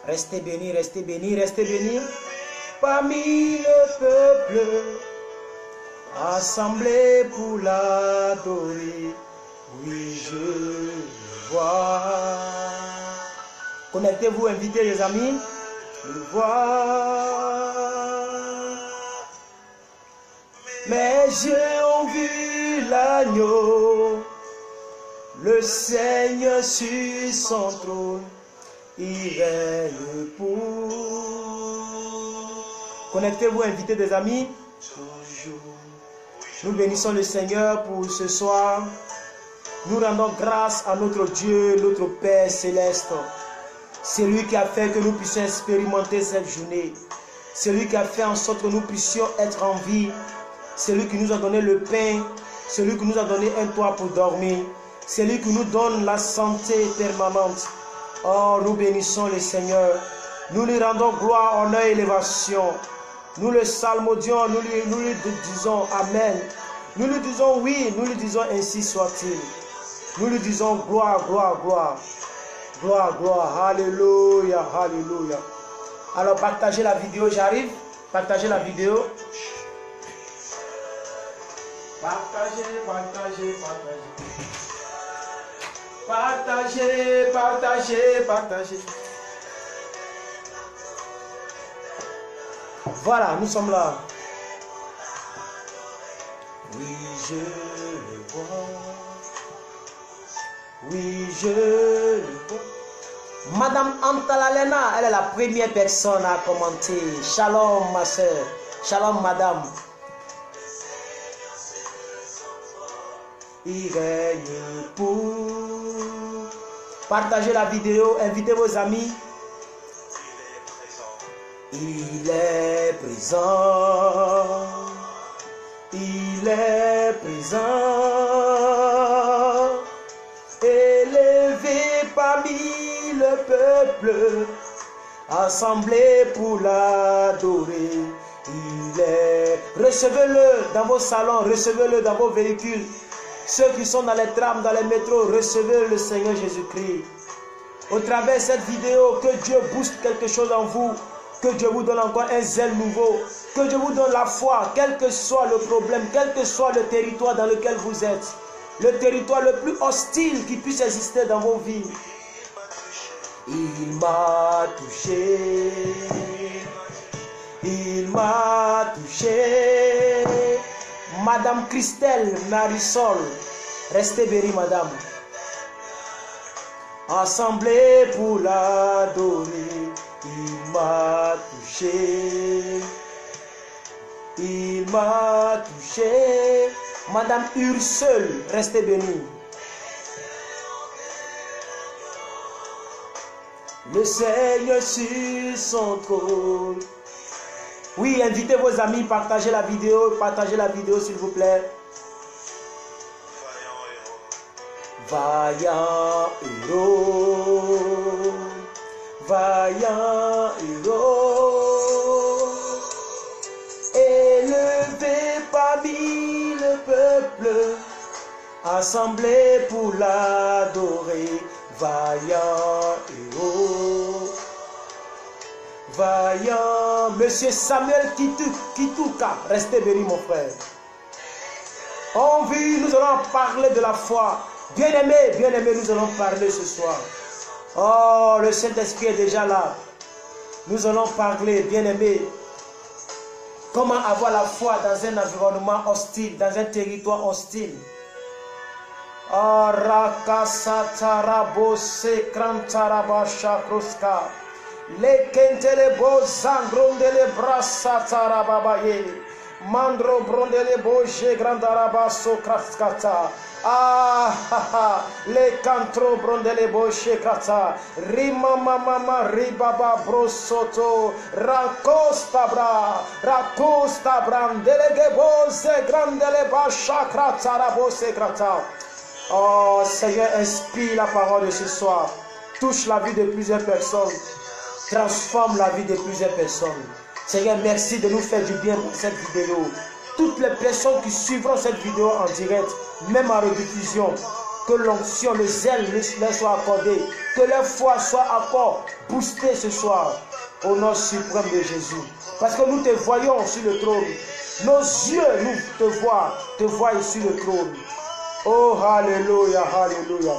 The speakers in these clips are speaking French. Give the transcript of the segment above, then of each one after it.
Restez bénis, restez bénis, restez bénis. Parmi le peuple, assemblé pour l'adorer. Oui, je le vois. Connectez-vous, invitez les amis. Le voir. Mes yeux ont vu l'agneau, le Seigneur sur son trône, il règne pour. Connectez-vous, invitez des amis. Toujours. Nous bénissons le Seigneur pour ce soir. Nous rendons grâce à notre Dieu, notre Père céleste. C'est lui qui a fait que nous puissions expérimenter cette journée. C'est lui qui a fait en sorte que nous puissions être en vie. C'est lui qui nous a donné le pain. C'est lui qui nous a donné un toit pour dormir. C'est lui qui nous donne la santé permanente. Oh, nous bénissons le Seigneur. Nous lui rendons gloire, honneur et élévation. Nous le psalmodions, nous lui disons Amen. Nous lui disons oui, nous lui disons ainsi soit-il. Nous lui disons gloire, gloire, gloire. Gloire, gloire, alléluia, alléluia. Alors partagez la vidéo, j'arrive. Partagez la vidéo. Partagez, partagez, partagez. Partagez, partagez, partagez. Voilà, nous sommes là. Oui, je le vois. Oui, je le vois. Madame Antalalena, elle est la première personne à commenter. Shalom, ma soeur. Shalom, madame. Il règne pour. Partagez la vidéo, invitez vos amis. Il est présent. Il est présent. Élevé parmi le peuple, assemblé pour l'adorer. Il est. Recevez-le dans vos salons, recevez-le dans vos véhicules. Ceux qui sont dans les trams, dans les métros, recevez le Seigneur Jésus-Christ. Au travers de cette vidéo, que Dieu booste quelque chose en vous. Que Dieu vous donne encore un zèle nouveau. Que Dieu vous donne la foi, quel que soit le problème, quel que soit le territoire dans lequel vous êtes. Le territoire le plus hostile qui puisse exister dans vos vies. Il m'a touché. Il m'a touché. Madame Christelle Marisol, restez bénie, madame. Assemblée pour l'adorer, il m'a touché. Il m'a touché. Madame Ursule, restez bénie. Le Seigneur sur son trône. Oui, invitez vos amis, partagez la vidéo s'il vous plaît. Vaillant héros, vaillant héros, élevé parmi le peuple, assemblé pour l'adorer, vaillant héros. Vaillant, Monsieur Samuel Kituka, restez béni mon frère. En vue, nous allons parler de la foi. Bien-aimé, nous allons parler ce soir. Oh, le Saint-Esprit est déjà là. Nous allons parler, bien-aimé, comment avoir la foi dans un environnement hostile, dans un territoire hostile. Oh, Rakasatarabose Krantarabashakruska. Les kentele bo zangrondele brasatara babaye mandro brondele bo je grandaraba sokraskata ah les cantro brondele bo shekrata rima mama ribaba brosoto rakosta brandele bo ze grandele ba shakrata bo sekrata. Oh Seigneur, inspire la parole de ce soir, touche la vie de plusieurs personnes. Transforme la vie de plusieurs personnes. Seigneur, merci de nous faire du bien pour cette vidéo. Toutes les personnes qui suivront cette vidéo en direct, même en rediffusion, Que l'onction, le zèle leur soit accordé. Que leur foi soit encore boostée ce soir. Au nom suprême de Jésus. Parce que nous te voyons sur le trône. Nos yeux nous te voient sur le trône. Oh, alléluia, alléluia.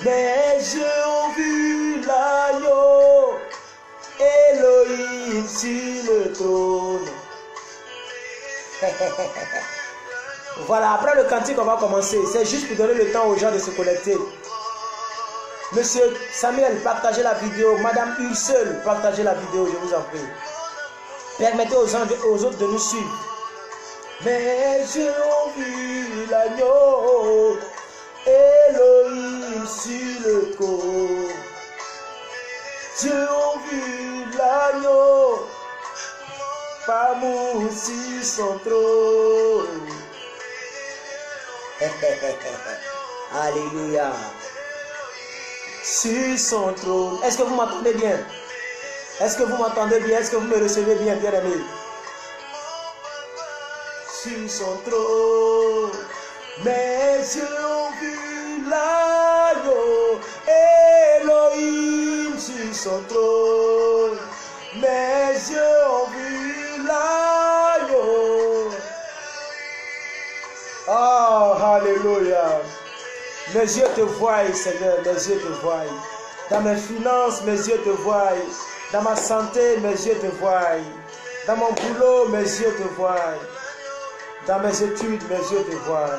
Mes yeux ont vu l'agneau, Elohim sur le trône. Voilà, après le cantique, on va commencer. C'est juste pour donner le temps aux gens de se connecter. Monsieur Samuel, partagez la vidéo. Madame Ursule, partagez la vidéo, je vous en prie. Permettez aux autres de nous suivre. Mes yeux ont vu l'agneau, Elohim sur le trône. Dieu ont vu l'agneau, Pamour sur son trône. Alléluia. Sur son trône. Est-ce que vous m'entendez bien? Est-ce que vous m'entendez bien? Est-ce que vous me recevez bien, bien-aimé? Sur son trône, mes yeux ont vu l'agneau, Elohim sur son trône, mes yeux ont vu l'agneau. Oh, alléluia. Mes yeux te voient, Seigneur, mes yeux te voient. Dans mes finances, mes yeux te voient. Dans ma santé, mes yeux te voient. Dans mon boulot, mes yeux te voient. Dans mes études, mes yeux te voient.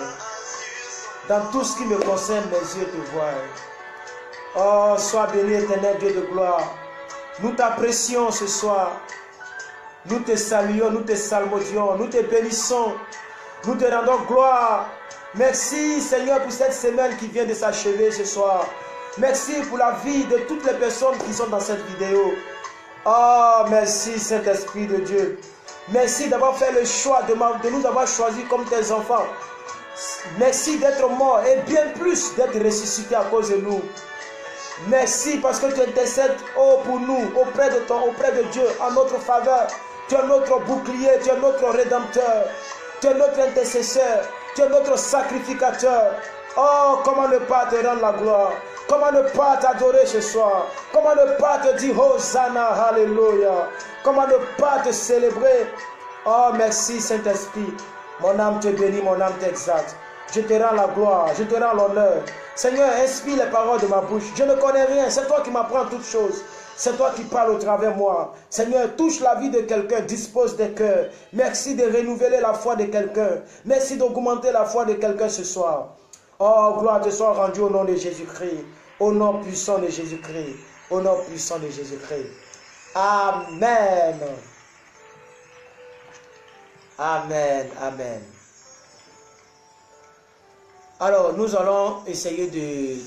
Dans tout ce qui me concerne, mes yeux te voient. Oh, sois béni, éternel Dieu de gloire. Nous t'apprécions ce soir. Nous te saluons, nous te salmodions, nous te bénissons. Nous te rendons gloire. Merci Seigneur pour cette semaine qui vient de s'achever ce soir. Merci pour la vie de toutes les personnes qui sont dans cette vidéo. Oh, merci Saint-Esprit de Dieu. Merci d'avoir fait le choix de nous avoir choisis comme tes enfants. Merci d'être mort et bien plus d'être ressuscité à cause de nous. Merci parce que tu intercèdes pour nous, auprès de Dieu, en notre faveur. Tu es notre bouclier, tu es notre rédempteur. Tu es notre intercesseur, tu es notre sacrificateur. Oh, comment ne pas te rendre la gloire? Comment ne pas t'adorer ce soir? Comment ne pas te dire Hosanna, Alléluia? Comment ne pas te célébrer? Oh, merci Saint-Esprit. Mon âme te bénit, mon âme t'exalte. Je te rends la gloire, je te rends l'honneur. Seigneur, inspire les paroles de ma bouche. Je ne connais rien, c'est toi qui m'apprends toutes choses. C'est toi qui parles au travers de moi. Seigneur, touche la vie de quelqu'un, dispose des cœurs. Merci de renouveler la foi de quelqu'un. Merci d'augmenter la foi de quelqu'un ce soir. Oh, gloire te soit rendue au nom de Jésus-Christ. Au nom puissant de Jésus-Christ. Au nom puissant de Jésus-Christ. Amen. Amen. Amen. Alors, nous allons essayer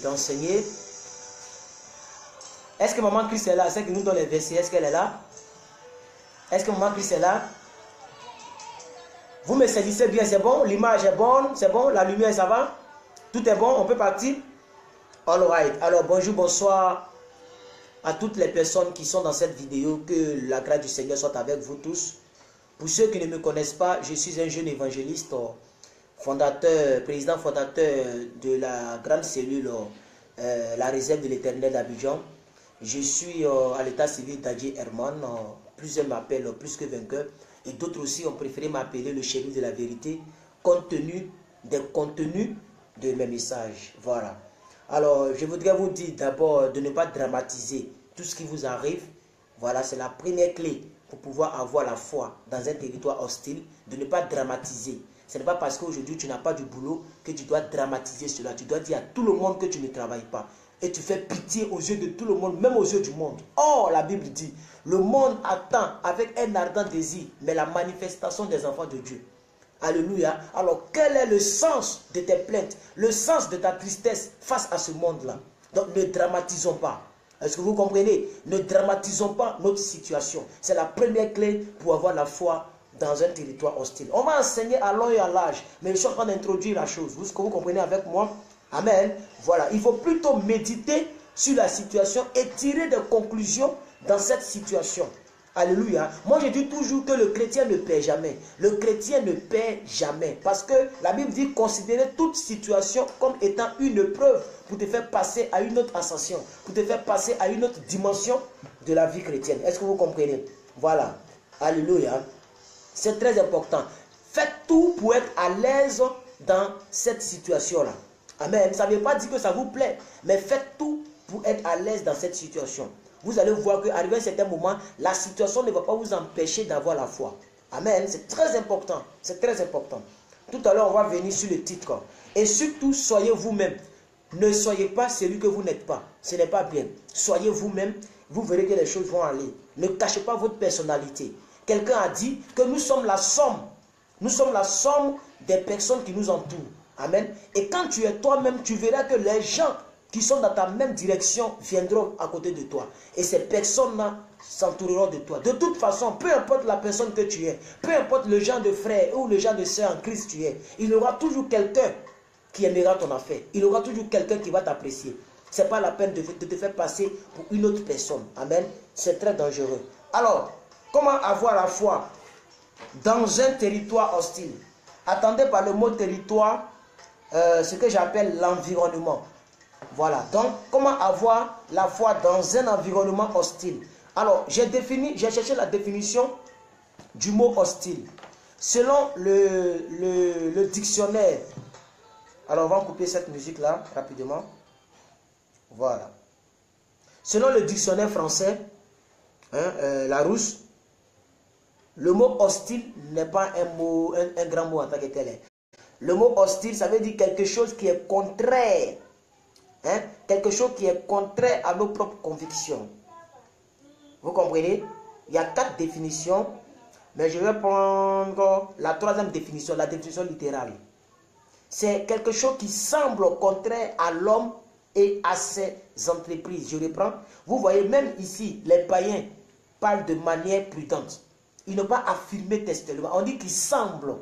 d'enseigner. Est-ce que Maman Christ est là? C'est qui nous donne les versets. Est-ce qu'elle est là? Est-ce que Maman Christ est là? Vous me saisissez bien, c'est bon? L'image est bonne, c'est bon? La lumière, ça va? Tout est bon? On peut partir? All right. Alors, bonjour, bonsoir à toutes les personnes qui sont dans cette vidéo. Que la grâce du Seigneur soit avec vous tous. Pour ceux qui ne me connaissent pas, je suis un jeune évangéliste, président fondateur de la grande cellule, la réserve de l'Éternel d'Abidjan. Je suis à l'état civil d'Adji Herman. Plusieurs m'appellent plus que vainqueur. Et d'autres aussi ont préféré m'appeler le shérif de la vérité, compte tenu des contenus de mes messages. Voilà. Alors, je voudrais vous dire d'abord de ne pas dramatiser tout ce qui vous arrive. Voilà, c'est la première clé pour pouvoir avoir la foi dans un territoire hostile, de ne pas dramatiser. Ce n'est pas parce qu'aujourd'hui tu n'as pas du boulot que tu dois dramatiser cela. Tu dois dire à tout le monde que tu ne travailles pas. Et tu fais pitié aux yeux de tout le monde, même aux yeux du monde. Or, la Bible dit, le monde attend avec un ardent désir, mais la manifestation des enfants de Dieu. Alléluia. Alors, quel est le sens de tes plaintes, le sens de ta tristesse face à ce monde-là? Donc, ne dramatisons pas. Est-ce que vous comprenez? Ne dramatisons pas notre situation. C'est la première clé pour avoir la foi dans un territoire hostile. On va enseigner à long et à large, mais je suis en train d'introduire la chose. Est-ce que vous comprenez avec moi? Amen. Voilà, il faut plutôt méditer sur la situation et tirer des conclusions dans cette situation. Alléluia. Moi, je dis toujours que le chrétien ne perd jamais. Le chrétien ne perd jamais. Parce que la Bible dit considérer toute situation comme étant une épreuve pour te faire passer à une autre ascension, pour te faire passer à une autre dimension de la vie chrétienne. Est-ce que vous comprenez? Voilà. Alléluia. C'est très important. Faites tout pour être à l'aise dans cette situation-là. Amen. Ça ne veut pas dire que ça vous plaît, mais faites tout pour être à l'aise dans cette situation. Vous allez voir qu'arrivé à un certain moment, la situation ne va pas vous empêcher d'avoir la foi. Amen. C'est très important. C'est très important. Tout à l'heure, on va venir sur le titre. Et surtout, soyez vous-même. Ne soyez pas celui que vous n'êtes pas. Ce n'est pas bien. Soyez vous-même. Vous verrez que les choses vont aller. Ne cachez pas votre personnalité. Quelqu'un a dit que nous sommes la somme. Nous sommes la somme des personnes qui nous entourent. Amen. Et quand tu es toi-même, tu verras que les gens qui sont dans ta même direction viendront à côté de toi. Et ces personnes-là s'entoureront de toi. De toute façon, peu importe la personne que tu es, peu importe le genre de frère ou le genre de sœur en Christ tu es, il y aura toujours quelqu'un qui aimera ton affaire. Il y aura toujours quelqu'un qui va t'apprécier. Ce n'est pas la peine de te faire passer pour une autre personne. Amen. C'est très dangereux. Alors, comment avoir la foi dans un territoire hostile? Attendez par le mot territoire, ce que j'appelle l'environnement. Voilà, donc comment avoir la foi dans un environnement hostile? Alors, j'ai cherché la définition du mot hostile. Selon le dictionnaire, alors on va couper cette musique-là rapidement. Voilà. Selon le dictionnaire français, Larousse, le mot hostile n'est pas un grand mot en tant que tel. Le mot hostile, ça veut dire quelque chose qui est contraire. Quelque chose qui est contraire à nos propres convictions. Vous comprenez? Il y a 4 définitions, mais je vais prendre la 3e définition, la définition littérale. C'est quelque chose qui semble contraire à l'homme et à ses entreprises. Je reprends. Vous voyez, même ici, les païens parlent de manière prudente. Ils n'ont pas affirmé textuellement. On dit qu'il semble.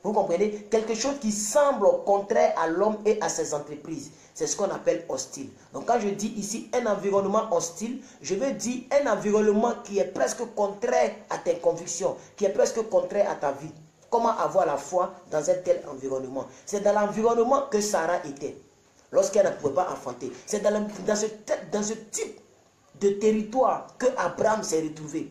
Vous comprenez? Quelque chose qui semble contraire à l'homme et à ses entreprises. C'est ce qu'on appelle hostile. Donc quand je dis ici un environnement hostile, je veux dire un environnement qui est presque contraire à tes convictions, qui est presque contraire à ta vie. Comment avoir la foi dans un tel environnement? C'est dans l'environnement que Sarah était, lorsqu'elle ne pouvait pas enfanter. C'est dans ce type de territoire que Abraham s'est retrouvé.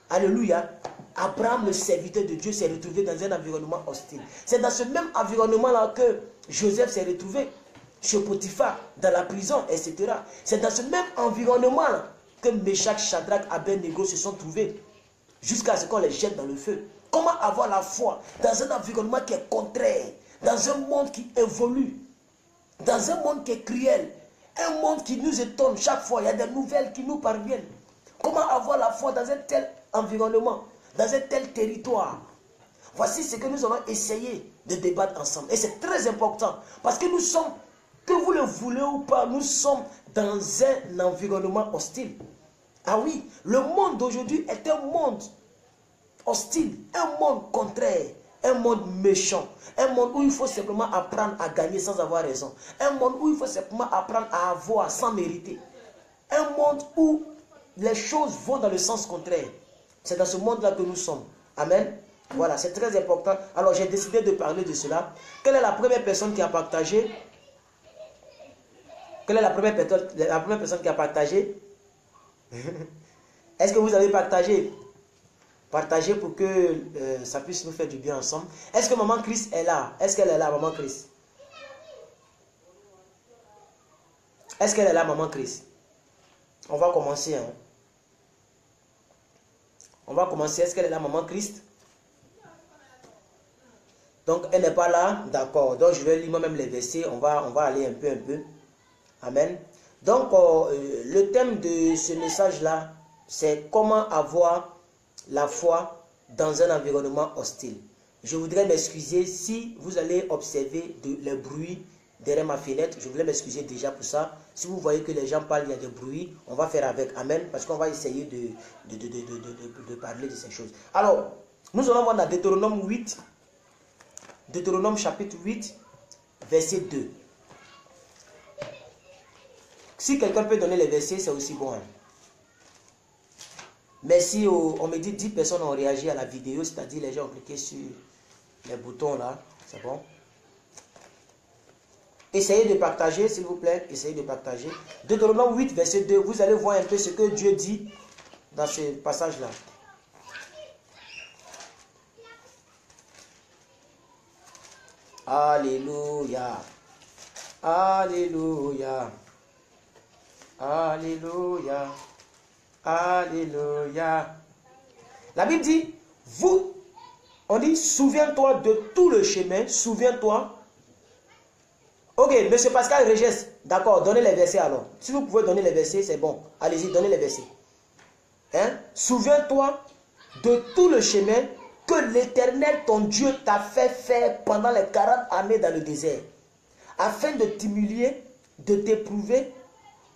Alléluia. Abraham, le serviteur de Dieu, s'est retrouvé dans un environnement hostile. C'est dans ce même environnement-là que Joseph s'est retrouvé chez Potiphar, dans la prison, etc. C'est dans ce même environnement-là que Meshach, Shadrach, Abednego se sont trouvés, jusqu'à ce qu'on les jette dans le feu. Comment avoir la foi dans un environnement qui est contraire, dans un monde qui évolue, dans un monde qui est cruel, un monde qui nous étonne chaque fois, il y a des nouvelles qui nous parviennent. Comment avoir la foi dans un tel environnement, dans un tel territoire? Voici ce que nous allons essayer de débattre ensemble. Et c'est très important, parce que nous sommes, que vous le voulez ou pas, nous sommes dans un environnement hostile. Ah oui, le monde d'aujourd'hui est un monde hostile, un monde contraire, un monde méchant, un monde où il faut simplement apprendre à gagner sans avoir raison, un monde où il faut simplement apprendre à avoir sans mériter, un monde où les choses vont dans le sens contraire. C'est dans ce monde-là que nous sommes. Amen. Voilà, c'est très important. Alors j'ai décidé de parler de cela. Quelle est la première personne qui a partagé? Quelle est la première personne qui a partagé? Est-ce que vous avez partagé? Partagez pour que ça puisse nous faire du bien ensemble. Est-ce que Maman Christ est là? Est-ce qu'elle est là, Maman Christ? Est-ce qu'elle est là, Maman Christ? On va commencer. Hein? On va commencer. Est-ce qu'elle est là, Maman Christ? Donc, elle n'est pas là. D'accord. Donc, je vais lire moi-même les versets. On va aller un peu. Amen. Donc, le thème de ce message-là, c'est comment avoir la foi dans un environnement hostile. Je voudrais m'excuser si vous allez observer les bruits derrière ma fenêtre. Je voulais m'excuser déjà pour ça. Si vous voyez que les gens parlent, il y a des bruits, on va faire avec. Amen. Parce qu'on va essayer de parler de ces choses. Alors, nous allons voir dans Deutéronome 8, Deutéronome chapitre 8, verset 2. Si quelqu'un peut donner les versets, c'est aussi bon. Hein. Mais si on me dit 10 personnes ont réagi à la vidéo, c'est-à-dire les gens ont cliqué sur les boutons là, c'est bon. Essayez de partager, s'il vous plaît. Essayez de partager. Deutéronome 8, verset 2, vous allez voir un peu ce que Dieu dit dans ce passage-là. Alléluia. Alléluia. Alléluia. Alléluia. La Bible dit, vous, on dit, souviens-toi de tout le chemin, souviens-toi. Ok, monsieur Pascal Régès, d'accord, donnez les versets alors. Si vous pouvez donner les versets, c'est bon. Allez-y, donnez les versets. Hein? Souviens-toi de tout le chemin que l'Éternel, ton Dieu, t'a fait faire pendant les 40 années dans le désert, afin de t'humilier, de t'éprouver,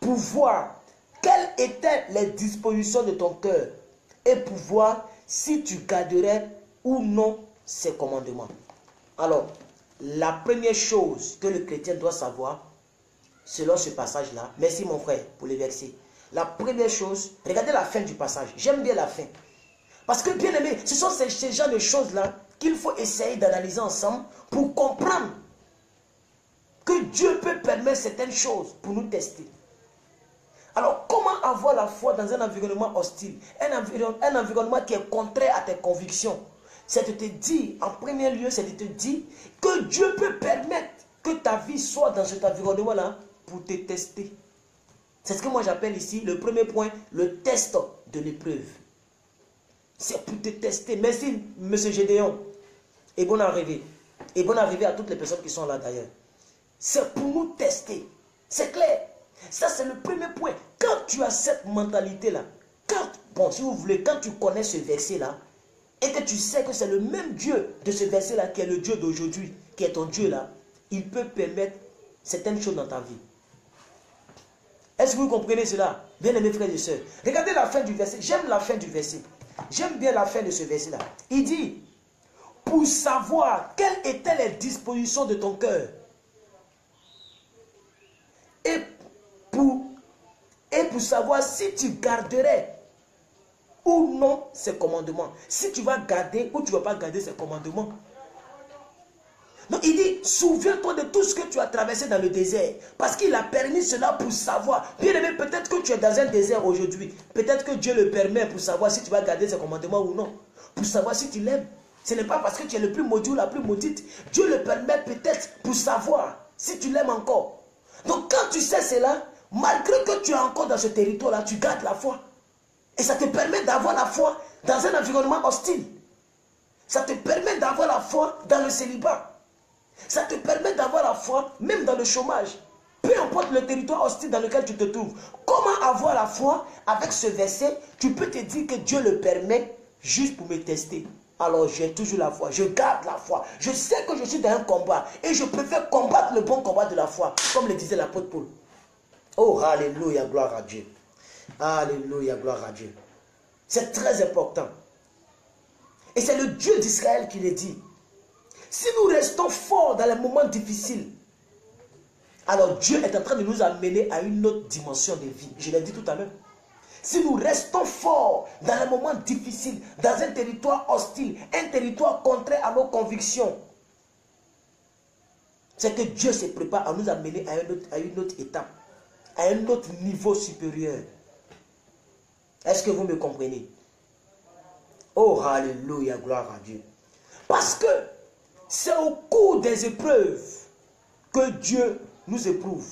pour voir quelles étaient les dispositions de ton cœur et pour voir si tu garderais ou non ses commandements. Alors, la première chose que le chrétien doit savoir, selon ce passage-là, merci mon frère pour les versets. La première chose, regardez la fin du passage. J'aime bien la fin. Parce que, bien aimé, ce sont ces genres de choses-là qu'il faut essayer d'analyser ensemble pour comprendre que Dieu peut permettre certaines choses pour nous tester. Alors, comment avoir la foi dans un environnement hostile, un environnement qui est contraire à tes convictions? C'est de te dire, en premier lieu, c'est de te dire que Dieu peut permettre que ta vie soit dans cet environnement-là pour te tester. C'est ce que moi j'appelle ici, le premier point, le test de l'épreuve. C'est pour te tester. Merci, M. Gédéon. Et bonne arrivée. Et bonne arrivée à toutes les personnes qui sont là d'ailleurs. C'est pour nous tester. C'est clair. Ça, c'est le premier point. Quand tu as cette mentalité-là, bon, si vous voulez, quand tu connais ce verset-là, et que tu sais que c'est le même Dieu de ce verset-là, qui est le Dieu d'aujourd'hui, qui est ton Dieu-là, il peut permettre certaines choses dans ta vie. Est-ce que vous comprenez cela? Bien aimés frères et sœurs, regardez la fin du verset. J'aime la fin du verset. J'aime bien la fin de ce verset-là. Il dit, pour savoir quelles étaient les dispositions de ton cœur, et pour savoir si tu garderais ou non ses commandements. Si tu vas garder ou tu ne vas pas garder ses commandements. Donc il dit, souviens-toi de tout ce que tu as traversé dans le désert. Parce qu'il a permis cela pour savoir. Bien aimé, peut-être que tu es dans un désert aujourd'hui. Peut-être que Dieu le permet pour savoir si tu vas garder ses commandements ou non. Pour savoir si tu l'aimes. Ce n'est pas parce que tu es le plus maudit ou la plus maudite. Dieu le permet peut-être pour savoir si tu l'aimes encore. Donc quand tu sais cela, malgré que tu es encore dans ce territoire-là, tu gardes la foi. Et ça te permet d'avoir la foi dans un environnement hostile. Ça te permet d'avoir la foi dans le célibat. Ça te permet d'avoir la foi même dans le chômage. Peu importe le territoire hostile dans lequel tu te trouves. Comment avoir la foi? Avec ce verset, tu peux te dire que Dieu le permet juste pour me tester. Alors j'ai toujours la foi, je garde la foi. Je sais que je suis dans un combat et je préfère combattre le bon combat de la foi, comme le disait l'apôtre Paul. Oh, alléluia, gloire à Dieu. Alléluia, gloire à Dieu. C'est très important. Et c'est le Dieu d'Israël qui le dit. Si nous restons forts dans les moments difficiles, alors Dieu est en train de nous amener à une autre dimension de vie. Je l'ai dit tout à l'heure. Si nous restons forts dans les moments difficiles, dans un territoire hostile, un territoire contraire à nos convictions, c'est que Dieu se prépare à nous amener à une autre étape, à un autre niveau supérieur. Est-ce que vous me comprenez? Oh, alléluia, gloire à Dieu. Parce que c'est au cours des épreuves que Dieu nous éprouve.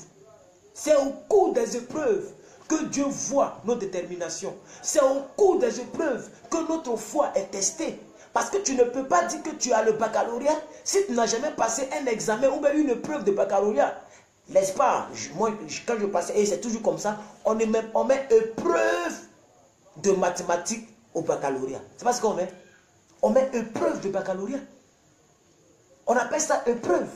C'est au cours des épreuves que Dieu voit nos déterminations. C'est au cours des épreuves que notre foi est testée. Parce que tu ne peux pas dire que tu as le baccalauréat si tu n'as jamais passé un examen ou bien une épreuve de baccalauréat. N'est-ce pas? Moi, quand je passais, et c'est toujours comme ça, on met épreuve de mathématiques au baccalauréat. C'est pas ce qu'on met. On met épreuve de baccalauréat. On appelle ça épreuve.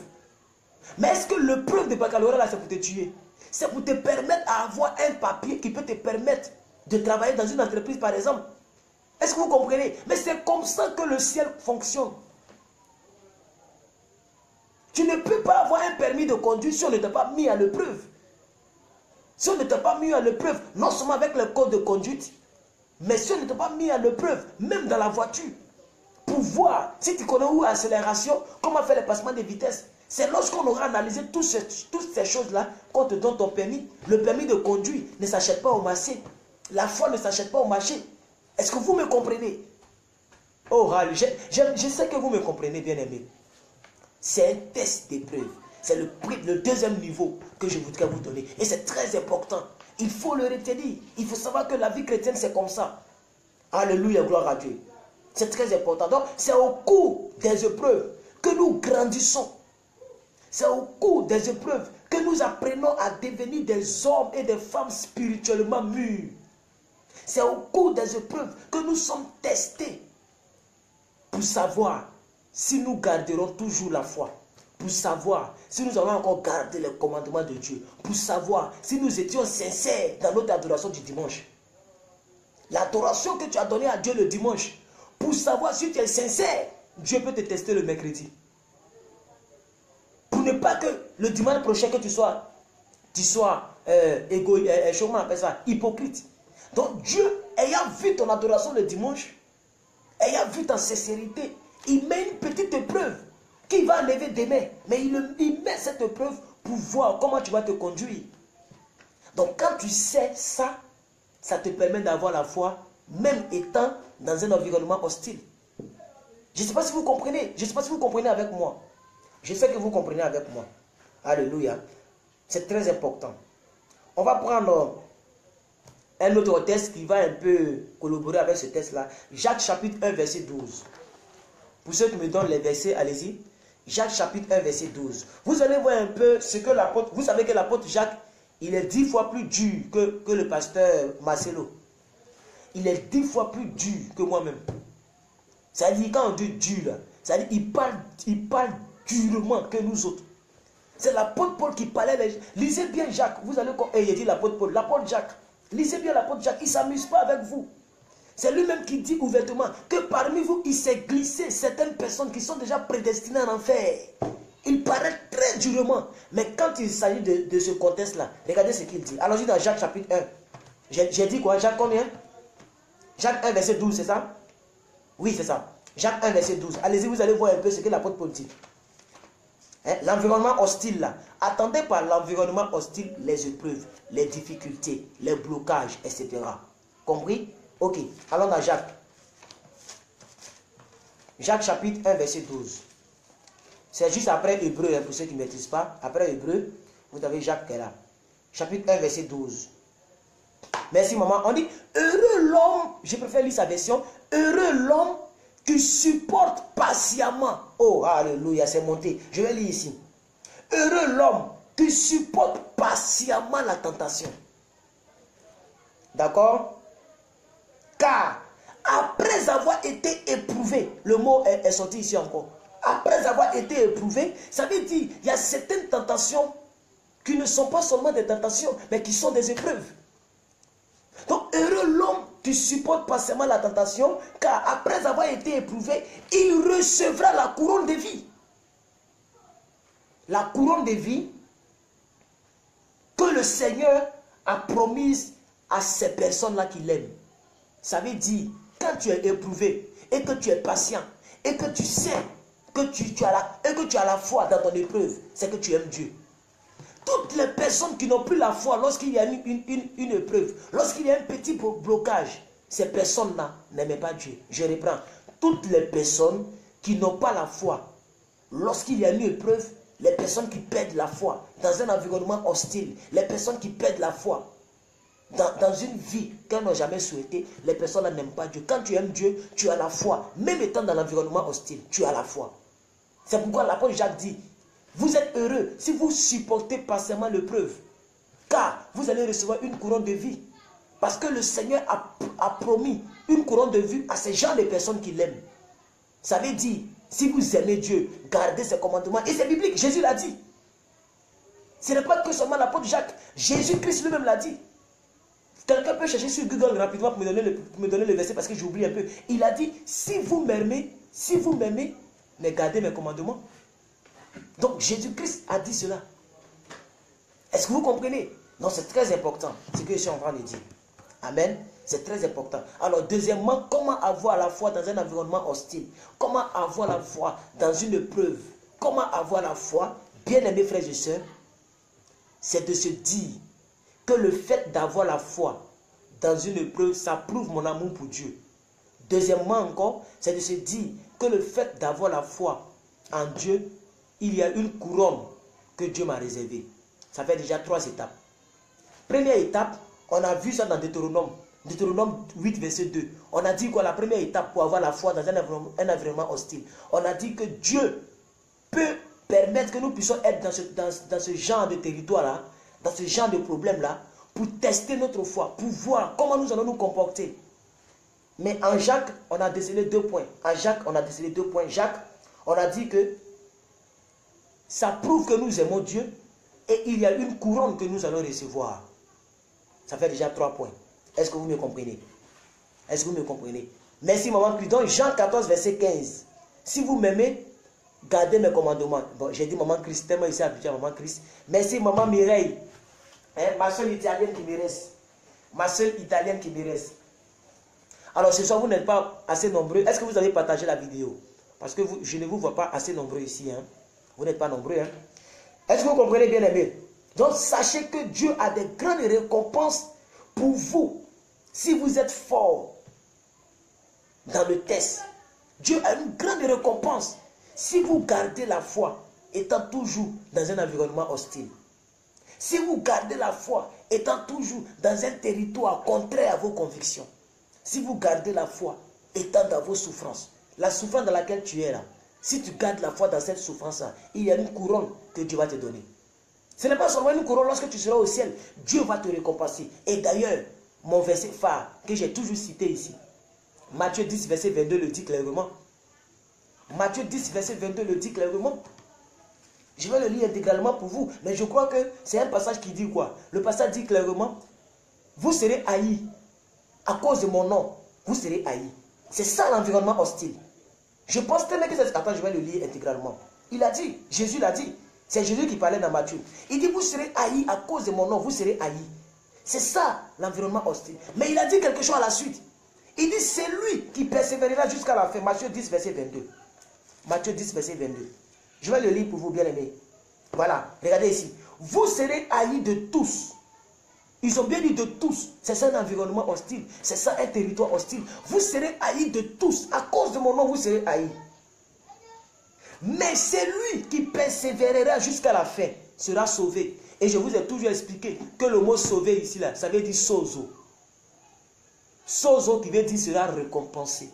Mais est-ce que l'épreuve de baccalauréat là, c'est pour te tuer? C'est pour te permettre d'avoir un papier qui peut te permettre de travailler dans une entreprise, par exemple. Est-ce que vous comprenez? Mais c'est comme ça que le ciel fonctionne. Tu ne peux pas avoir un permis de conduire si on ne t'a pas mis à l'épreuve. Si on ne t'a pas mis à l'épreuve, non seulement avec le code de conduite, Mais si on n'était pas mis à l'épreuve, même dans la voiture, pour voir si tu connais où l'accélération, comment faire le passement de vitesse. C'est lorsqu'on aura analysé toutes ces choses-là qu'on te donne ton permis. Le permis de conduire ne s'achète pas au marché. La foi ne s'achète pas au marché. Est-ce que vous me comprenez? Oh, je sais que vous me comprenez, bien aimé. C'est un test d'épreuve. C'est le deuxième niveau que je voudrais vous donner. Et c'est très important. Il faut le retenir. Il faut savoir que la vie chrétienne, c'est comme ça. Alléluia, gloire à Dieu. C'est très important. Donc, c'est au cours des épreuves que nous grandissons. C'est au cours des épreuves que nous apprenons à devenir des hommes et des femmes spirituellement mûrs. C'est au cours des épreuves que nous sommes testés pour savoir si nous garderons toujours la foi. Pour savoir si nous allons encore garder les commandements de Dieu. Pour savoir si nous étions sincères dans notre adoration du dimanche. L'adoration que tu as donnée à Dieu le dimanche. Pour savoir si tu es sincère, Dieu peut te tester le mercredi. Pour ne pas que le dimanche prochain que tu sois égoïste, comment on appelle ça, hypocrite. Donc Dieu, ayant vu ton adoration le dimanche, ayant vu ta sincérité, il met une petite épreuve qui va enlever demain. Mais il met cette épreuve pour voir comment tu vas te conduire. Donc quand tu sais ça, ça te permet d'avoir la foi, même étant dans un environnement hostile. Je ne sais pas si vous comprenez. Je ne sais pas si vous comprenez avec moi. Je sais que vous comprenez avec moi. Alléluia. C'est très important. On va prendre un autre texte qui va un peu collaborer avec ce texte-là. Jacques chapitre 1, verset 12. Pour ceux qui me donnent les versets, allez-y. Jacques chapitre 1, verset 12. Vous allez voir un peu ce que l'apôtre... Vous savez que l'apôtre Jacques, il est 10 fois plus dur que le pasteur Marcelo. Il est 10 fois plus dur que moi-même. C'est-à-dire, quand on dit dur, c'est-à-dire il parle durement que nous autres. C'est l'apôtre Paul qui parlait. Lisez bien Jacques. Vous allez... il dit l'apôtre Paul. L'apôtre Jacques. Lisez bien l'apôtre Jacques. Il ne s'amuse pas avec vous. C'est lui-même qui dit ouvertement que parmi vous, il s'est glissé certaines personnes qui sont déjà prédestinées en enfer. Il paraît très durement. Mais quand il s'agit de ce contexte-là, regardez ce qu'il dit. Allons-y dans Jacques chapitre 1. J'ai dit quoi? Jacques combien? Jacques 1, verset 12, c'est ça? Oui, c'est ça. Jacques 1, verset 12. Allez-y, vous allez voir un peu ce que l'apôtre Paul dit. Hein? L'environnement hostile là. Attendez par l'environnement hostile les épreuves, les difficultés, les blocages, etc. Compris? Ok. Allons dans Jacques. Jacques chapitre 1, verset 12. C'est juste après Hébreu, hein, pour ceux qui ne maîtrisent pas. Après Hébreu, vous avez Jacques qui est là. Chapitre 1, verset 12. Merci maman. On dit, heureux l'homme, je préfère lire sa version, heureux l'homme qui supporte patiemment. Oh, alléluia, c'est monté. Je vais lire ici. Heureux l'homme qui supporte patiemment la tentation. D'accord? Car après avoir été éprouvé, le mot est sorti ici encore. Après avoir été éprouvé, ça veut dire il y a certaines tentations qui ne sont pas seulement des tentations, mais qui sont des épreuves. Donc, heureux l'homme qui supporte patiemment la tentation, car après avoir été éprouvé, il recevra la couronne de vie. La couronne de vie que le Seigneur a promise à ces personnes-là qui l'aiment. Ça veut dire, quand tu es éprouvé et que tu es patient et que tu sais que tu as la foi dans ton épreuve, c'est que tu aimes Dieu. Toutes les personnes qui n'ont plus la foi lorsqu'il y a une épreuve, lorsqu'il y a un petit blocage, ces personnes-là n'aiment pas Dieu. Je reprends. Toutes les personnes qui n'ont pas la foi, lorsqu'il y a une épreuve, les personnes qui perdent la foi dans un environnement hostile, les personnes qui perdent la foi dans une vie qu'elles n'ont jamais souhaitée, les personnes-là n'aiment pas Dieu. Quand tu aimes Dieu, tu as la foi. Même étant dans l'environnement hostile, tu as la foi. C'est pourquoi l'apôtre Jacques dit, vous êtes heureux si vous supportez patiemment l'épreuve, car vous allez recevoir une couronne de vie. Parce que le Seigneur a promis une couronne de vie à ces gens, les personnes qui l'aiment. Ça veut dire, si vous aimez Dieu, gardez ses commandements. Et c'est biblique, Jésus l'a dit. Ce n'est pas que seulement l'apôtre Jacques, Jésus-Christ lui-même l'a dit. Quelqu'un peut chercher sur Google rapidement pour me donner le verset parce que j'oublie un peu. Il a dit, si vous m'aimez, mais gardez mes commandements. Donc Jésus-Christ a dit cela. Est-ce que vous comprenez? Non, c'est très important ce que je suis en train de dire. Amen. C'est très important. Alors, deuxièmement, comment avoir la foi dans un environnement hostile? Comment avoir la foi dans une épreuve? Comment avoir la foi, bien aimés frères et sœurs? C'est de se dire que le fait d'avoir la foi dans une épreuve, ça prouve mon amour pour Dieu. Deuxièmement encore, c'est de se dire que le fait d'avoir la foi en Dieu, il y a une couronne que Dieu m'a réservée. Ça fait déjà 3 étapes. Première étape, on a vu ça dans Deutéronome. Deutéronome 8, verset 2. On a dit quoi? La première étape pour avoir la foi dans un environnement hostile. On a dit que Dieu peut permettre que nous puissions être dans ce genre de territoire-là, dans ce genre de problème-là, pour tester notre foi, pour voir comment nous allons nous comporter. Mais en Jacques, on a décelé 2 points. En Jacques, on a décelé 2 points. Jacques, on a dit que ça prouve que nous aimons Dieu et il y a une couronne que nous allons recevoir. Ça fait déjà 3 points. Est-ce que vous me comprenez? Est-ce que vous me comprenez? Merci maman Christ. Donc Jean 14, verset 15. Si vous m'aimez, gardez mes commandements. Bon, j'ai dit maman Christ, tellement ici habitué à maman Christ. Merci maman Mireille. Ma soeur italienne qui me reste. Ma soeur italienne qui me reste. Alors ce soir, vous n'êtes pas assez nombreux. Est-ce que vous avez partagé la vidéo? Parce que je ne vous vois pas assez nombreux ici. Hein? Vous n'êtes pas nombreux. Hein? Est-ce que vous comprenez bien aimé? Donc sachez que Dieu a des grandes récompenses pour vous. Si vous êtes fort dans le test, Dieu a une grande récompense. Si vous gardez la foi, étant toujours dans un environnement hostile. Si vous gardez la foi, étant toujours dans un territoire contraire à vos convictions. Si vous gardez la foi, étant dans vos souffrances. La souffrance dans laquelle tu es là. Si tu gardes la foi dans cette souffrance-là, il y a une couronne que Dieu va te donner. Ce n'est pas seulement une couronne lorsque tu seras au ciel. Dieu va te récompenser. Et d'ailleurs, mon verset phare que j'ai toujours cité ici. Matthieu 10, verset 22 le dit clairement. Matthieu 10, verset 22 le dit clairement. Je vais le lire intégralement pour vous. Mais je crois que c'est un passage qui dit quoi? Le passage dit clairement, vous serez haïs. À cause de mon nom, vous serez haïs. C'est ça l'environnement hostile. Je pense tellement que c'est... Attends, je vais le lire intégralement. Il a dit, Jésus l'a dit. C'est Jésus qui parlait dans Matthieu. Il dit, vous serez haïs à cause de mon nom, vous serez haïs. C'est ça l'environnement hostile. Mais il a dit quelque chose à la suite. Il dit, c'est lui qui persévérera jusqu'à la fin. Matthieu 10, verset 22. Matthieu 10, verset 22. Je vais le lire pour vous, bien aimés. Voilà, regardez ici. Vous serez haïs de tous. Ils ont bien dit de tous. C'est ça un environnement hostile. C'est ça un territoire hostile. Vous serez haïs de tous. À cause de mon nom, vous serez haïs. Mais c'est lui qui persévérera jusqu'à la fin sera sauvé. Et je vous ai toujours expliqué que le mot sauvé ici, là, ça veut dire sozo. Sozo qui veut dire sera récompensé.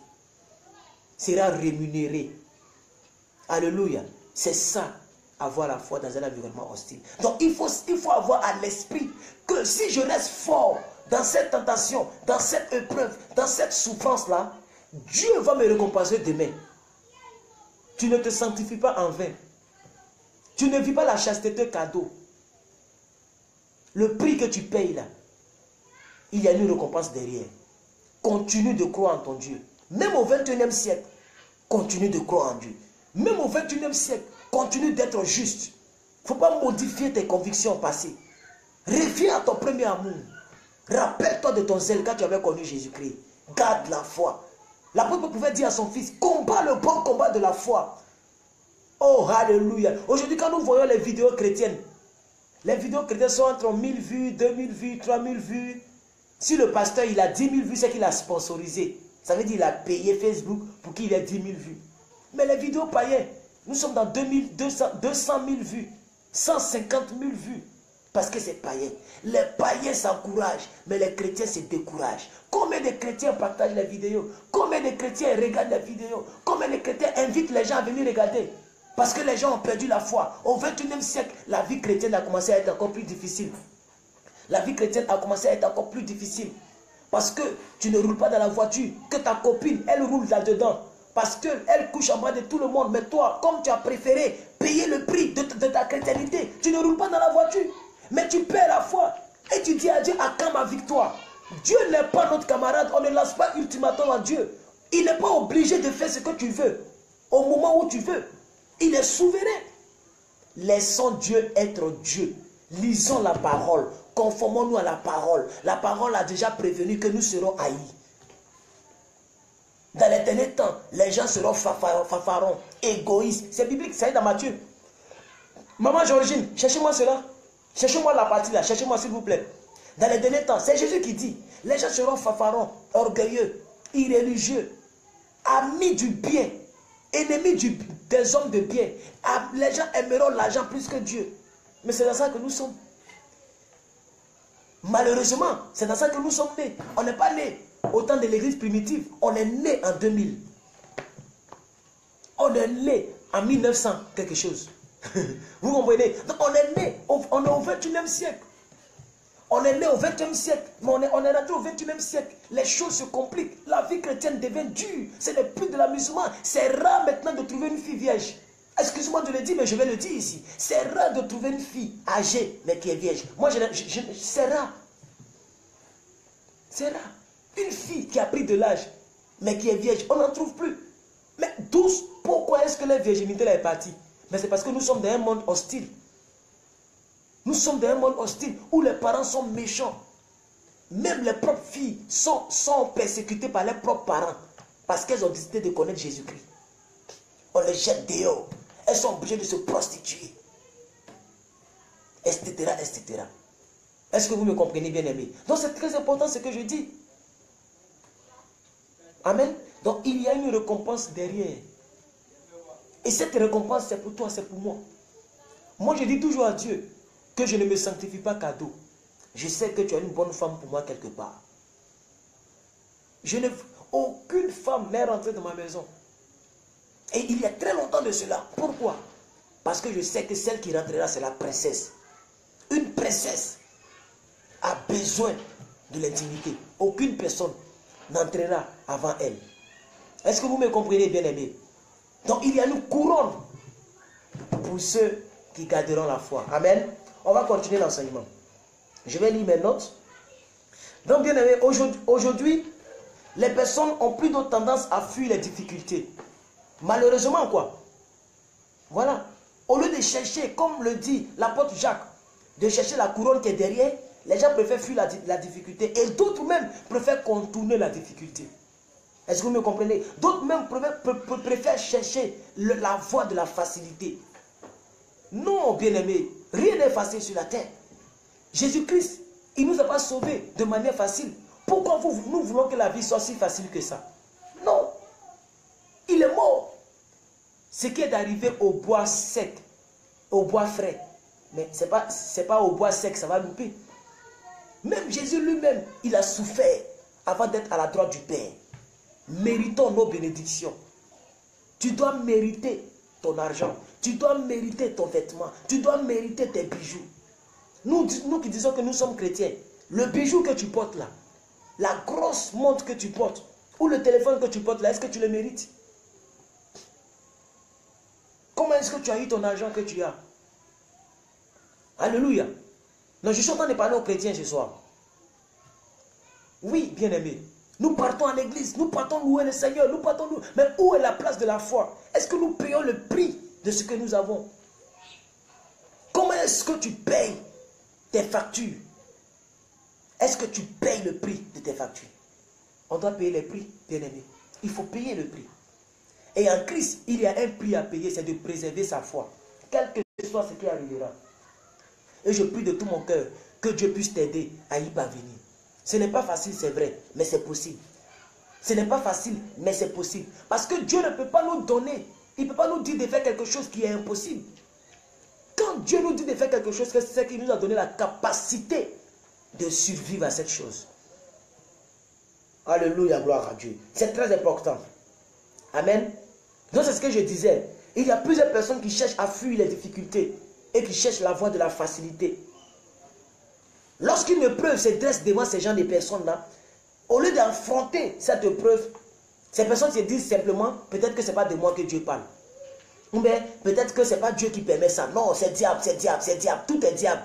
Sera rémunéré. Alléluia. C'est ça, avoir la foi dans un environnement hostile. Donc il faut avoir à l'esprit que si je reste fort dans cette tentation, dans cette épreuve, dans cette souffrance-là, Dieu va me récompenser demain. Tu ne te sanctifies pas en vain. Tu ne vis pas la chasteté cadeau. Le prix que tu payes là, il y a une récompense derrière. Continue de croire en ton Dieu. Même au 21e siècle, continue de croire en Dieu. Même au 21e siècle, continue d'être juste. Il ne faut pas modifier tes convictions passées. Reviens à ton premier amour. Rappelle-toi de ton zèle quand tu avais connu Jésus-Christ. Garde la foi. L'apôtre pouvait dire à son fils, combat le bon combat de la foi. Oh, alléluia. Aujourd'hui, quand nous voyons les vidéos chrétiennes, les vidéos chrétiennes sont entre 1000 vues, 2000 vues, 3000 vues. Si le pasteur il a 10 000 vues, c'est qu'il a sponsorisé. Ça veut dire qu'il a payé Facebook pour qu'il ait 10 000 vues. Mais les vidéos païennes, nous sommes dans 200 000 vues, 150 000 vues. Parce que c'est païen. Les païens s'encouragent, mais les chrétiens se découragent. Combien de chrétiens partagent les vidéos? Combien de chrétiens regardent les vidéos? Combien de chrétiens invitent les gens à venir regarder? Parce que les gens ont perdu la foi. Au 21e siècle, la vie chrétienne a commencé à être encore plus difficile. La vie chrétienne a commencé à être encore plus difficile. Parce que tu ne roules pas dans la voiture, que ta copine, elle roule là-dedans. Parce qu'elle couche en bas de tout le monde. Mais toi, comme tu as préféré payer le prix de ta chrétienté, tu ne roules pas dans la voiture. Mais tu perds la foi. Et tu dis à Dieu, à quand ma victoire? Dieu n'est pas notre camarade. On ne lance pas ultimatum à Dieu. Il n'est pas obligé de faire ce que tu veux. Au moment où tu veux. Il est souverain. Laissons Dieu être Dieu. Lisons la parole. conformons-nous à la parole. La parole a déjà prévenu que nous serons haïs. Dans les derniers temps, les gens seront fanfarons, égoïstes. C'est biblique, ça est dans Matthieu. Maman Georgine, cherchez-moi cela. Cherchez-moi la partie là, cherchez-moi s'il vous plaît. Dans les derniers temps, c'est Jésus qui dit, les gens seront fanfarons, orgueilleux, irréligieux, amis du bien, ennemis des hommes de bien. Les gens aimeront l'argent plus que Dieu. Mais c'est dans ça que nous sommes. Malheureusement, c'est dans ça que nous sommes nés. On n'est pas nés au temps de l'église primitive. On est né en 2000. On est né en 1900 quelque chose. Vous comprenez? Donc on est né, on est au 21e siècle. On est né au 20e siècle, mais on est rentré au 21e siècle. Les choses se compliquent. La vie chrétienne devient dure. Ce n'est plus de l'amusement. C'est rare maintenant de trouver une fille vierge. Excuse-moi de le dire, mais je vais le dire ici. C'est rare de trouver une fille âgée, mais qui est vierge. Moi, c'est rare. C'est rare. Une fille qui a pris de l'âge, mais qui est vierge, on n'en trouve plus. Mais tous, pourquoi est-ce que la virginité là est partie? Mais c'est parce que nous sommes dans un monde hostile. Nous sommes dans un monde hostile où les parents sont méchants. Même les propres filles sont persécutées par leurs propres parents parce qu'elles ont décidé de connaître Jésus-Christ. On les jette dehors. Elles sont obligées de se prostituer. Etc. etc. Est-ce que vous me comprenez, bien aimé? Donc c'est très important ce que je dis. Amen. Donc il y a une récompense derrière. Et cette récompense, c'est pour toi, c'est pour moi. Moi, je dis toujours à Dieu que je ne me sanctifie pas cadeau. Je sais que tu as une bonne femme pour moi quelque part. Aucune femme n'est rentrée dans ma maison. Et il y a très longtemps de cela. Pourquoi? Parce que je sais que celle qui rentrera, c'est la princesse. Une princesse a besoin de l'intimité. Aucune personne n'entrera avant elle. Est-ce que vous me comprenez, bien aimé? Donc il y a une couronne pour ceux qui garderont la foi. Amen. On va continuer l'enseignement. Je vais lire mes notes. Donc bien aimé, aujourd'hui, les personnes ont plutôt tendance à fuir les difficultés. Malheureusement quoi? Voilà. Au lieu de chercher, comme le dit l'apôtre Jacques, de chercher la couronne qui est derrière, les gens préfèrent fuir la difficulté. Et d'autres même préfèrent contourner la difficulté. Est-ce que vous me comprenez? D'autres même préfèrent chercher la voie de la facilité. Non, bien-aimés, rien n'est facile sur la terre. Jésus-Christ, il ne nous a pas sauvés de manière facile. Pourquoi nous voulons que la vie soit si facile que ça? Non. Il est mort. Ce qui est arrivé au bois sec, au bois frais. Mais ce n'est pas au bois sec, ça va louper. Même Jésus lui-même, il a souffert avant d'être à la droite du Père. Méritons nos bénédictions. Tu dois mériter ton argent. Tu dois mériter ton vêtement. Tu dois mériter tes bijoux. Nous qui disons que nous sommes chrétiens, le bijou que tu portes là, la grosse montre que tu portes, ou le téléphone que tu portes là, est-ce que tu le mérites? Comment est-ce que tu as eu ton argent que tu as? Alléluia. Non, je suis en train de parler aux chrétiens ce soir. Oui, bien-aimés. Nous partons à l'église, nous partons louer le Seigneur, nous partons louer. Mais où est la place de la foi? Est-ce que nous payons le prix de ce que nous avons? Comment est-ce que tu payes tes factures? Est-ce que tu payes le prix de tes factures? On doit payer les prix, bien-aimés. Il faut payer le prix. Et en Christ, il y a un prix à payer, c'est de préserver sa foi. Quel que soit ce qui arrivera. Et je prie de tout mon cœur que Dieu puisse t'aider à y parvenir. Ce n'est pas facile, c'est vrai, mais c'est possible. Ce n'est pas facile, mais c'est possible. Parce que Dieu ne peut pas nous donner, il ne peut pas nous dire de faire quelque chose qui est impossible. Quand Dieu nous dit de faire quelque chose, c'est qu'il nous a donné la capacité de survivre à cette chose. Alléluia, gloire à Dieu. C'est très important. Amen. Donc c'est ce que je disais. Il y a plusieurs personnes qui cherchent à fuir les difficultés et qui cherchent la voie de la facilité. Lorsqu'une épreuve se dresse devant ces gens de personnes-là, au lieu d'affronter cette épreuve, ces personnes se disent simplement, peut-être que ce n'est pas de moi que Dieu parle. Ou bien, peut-être que ce n'est pas Dieu qui permet ça. Non, c'est diable, c'est diable, c'est diable, tout est diable.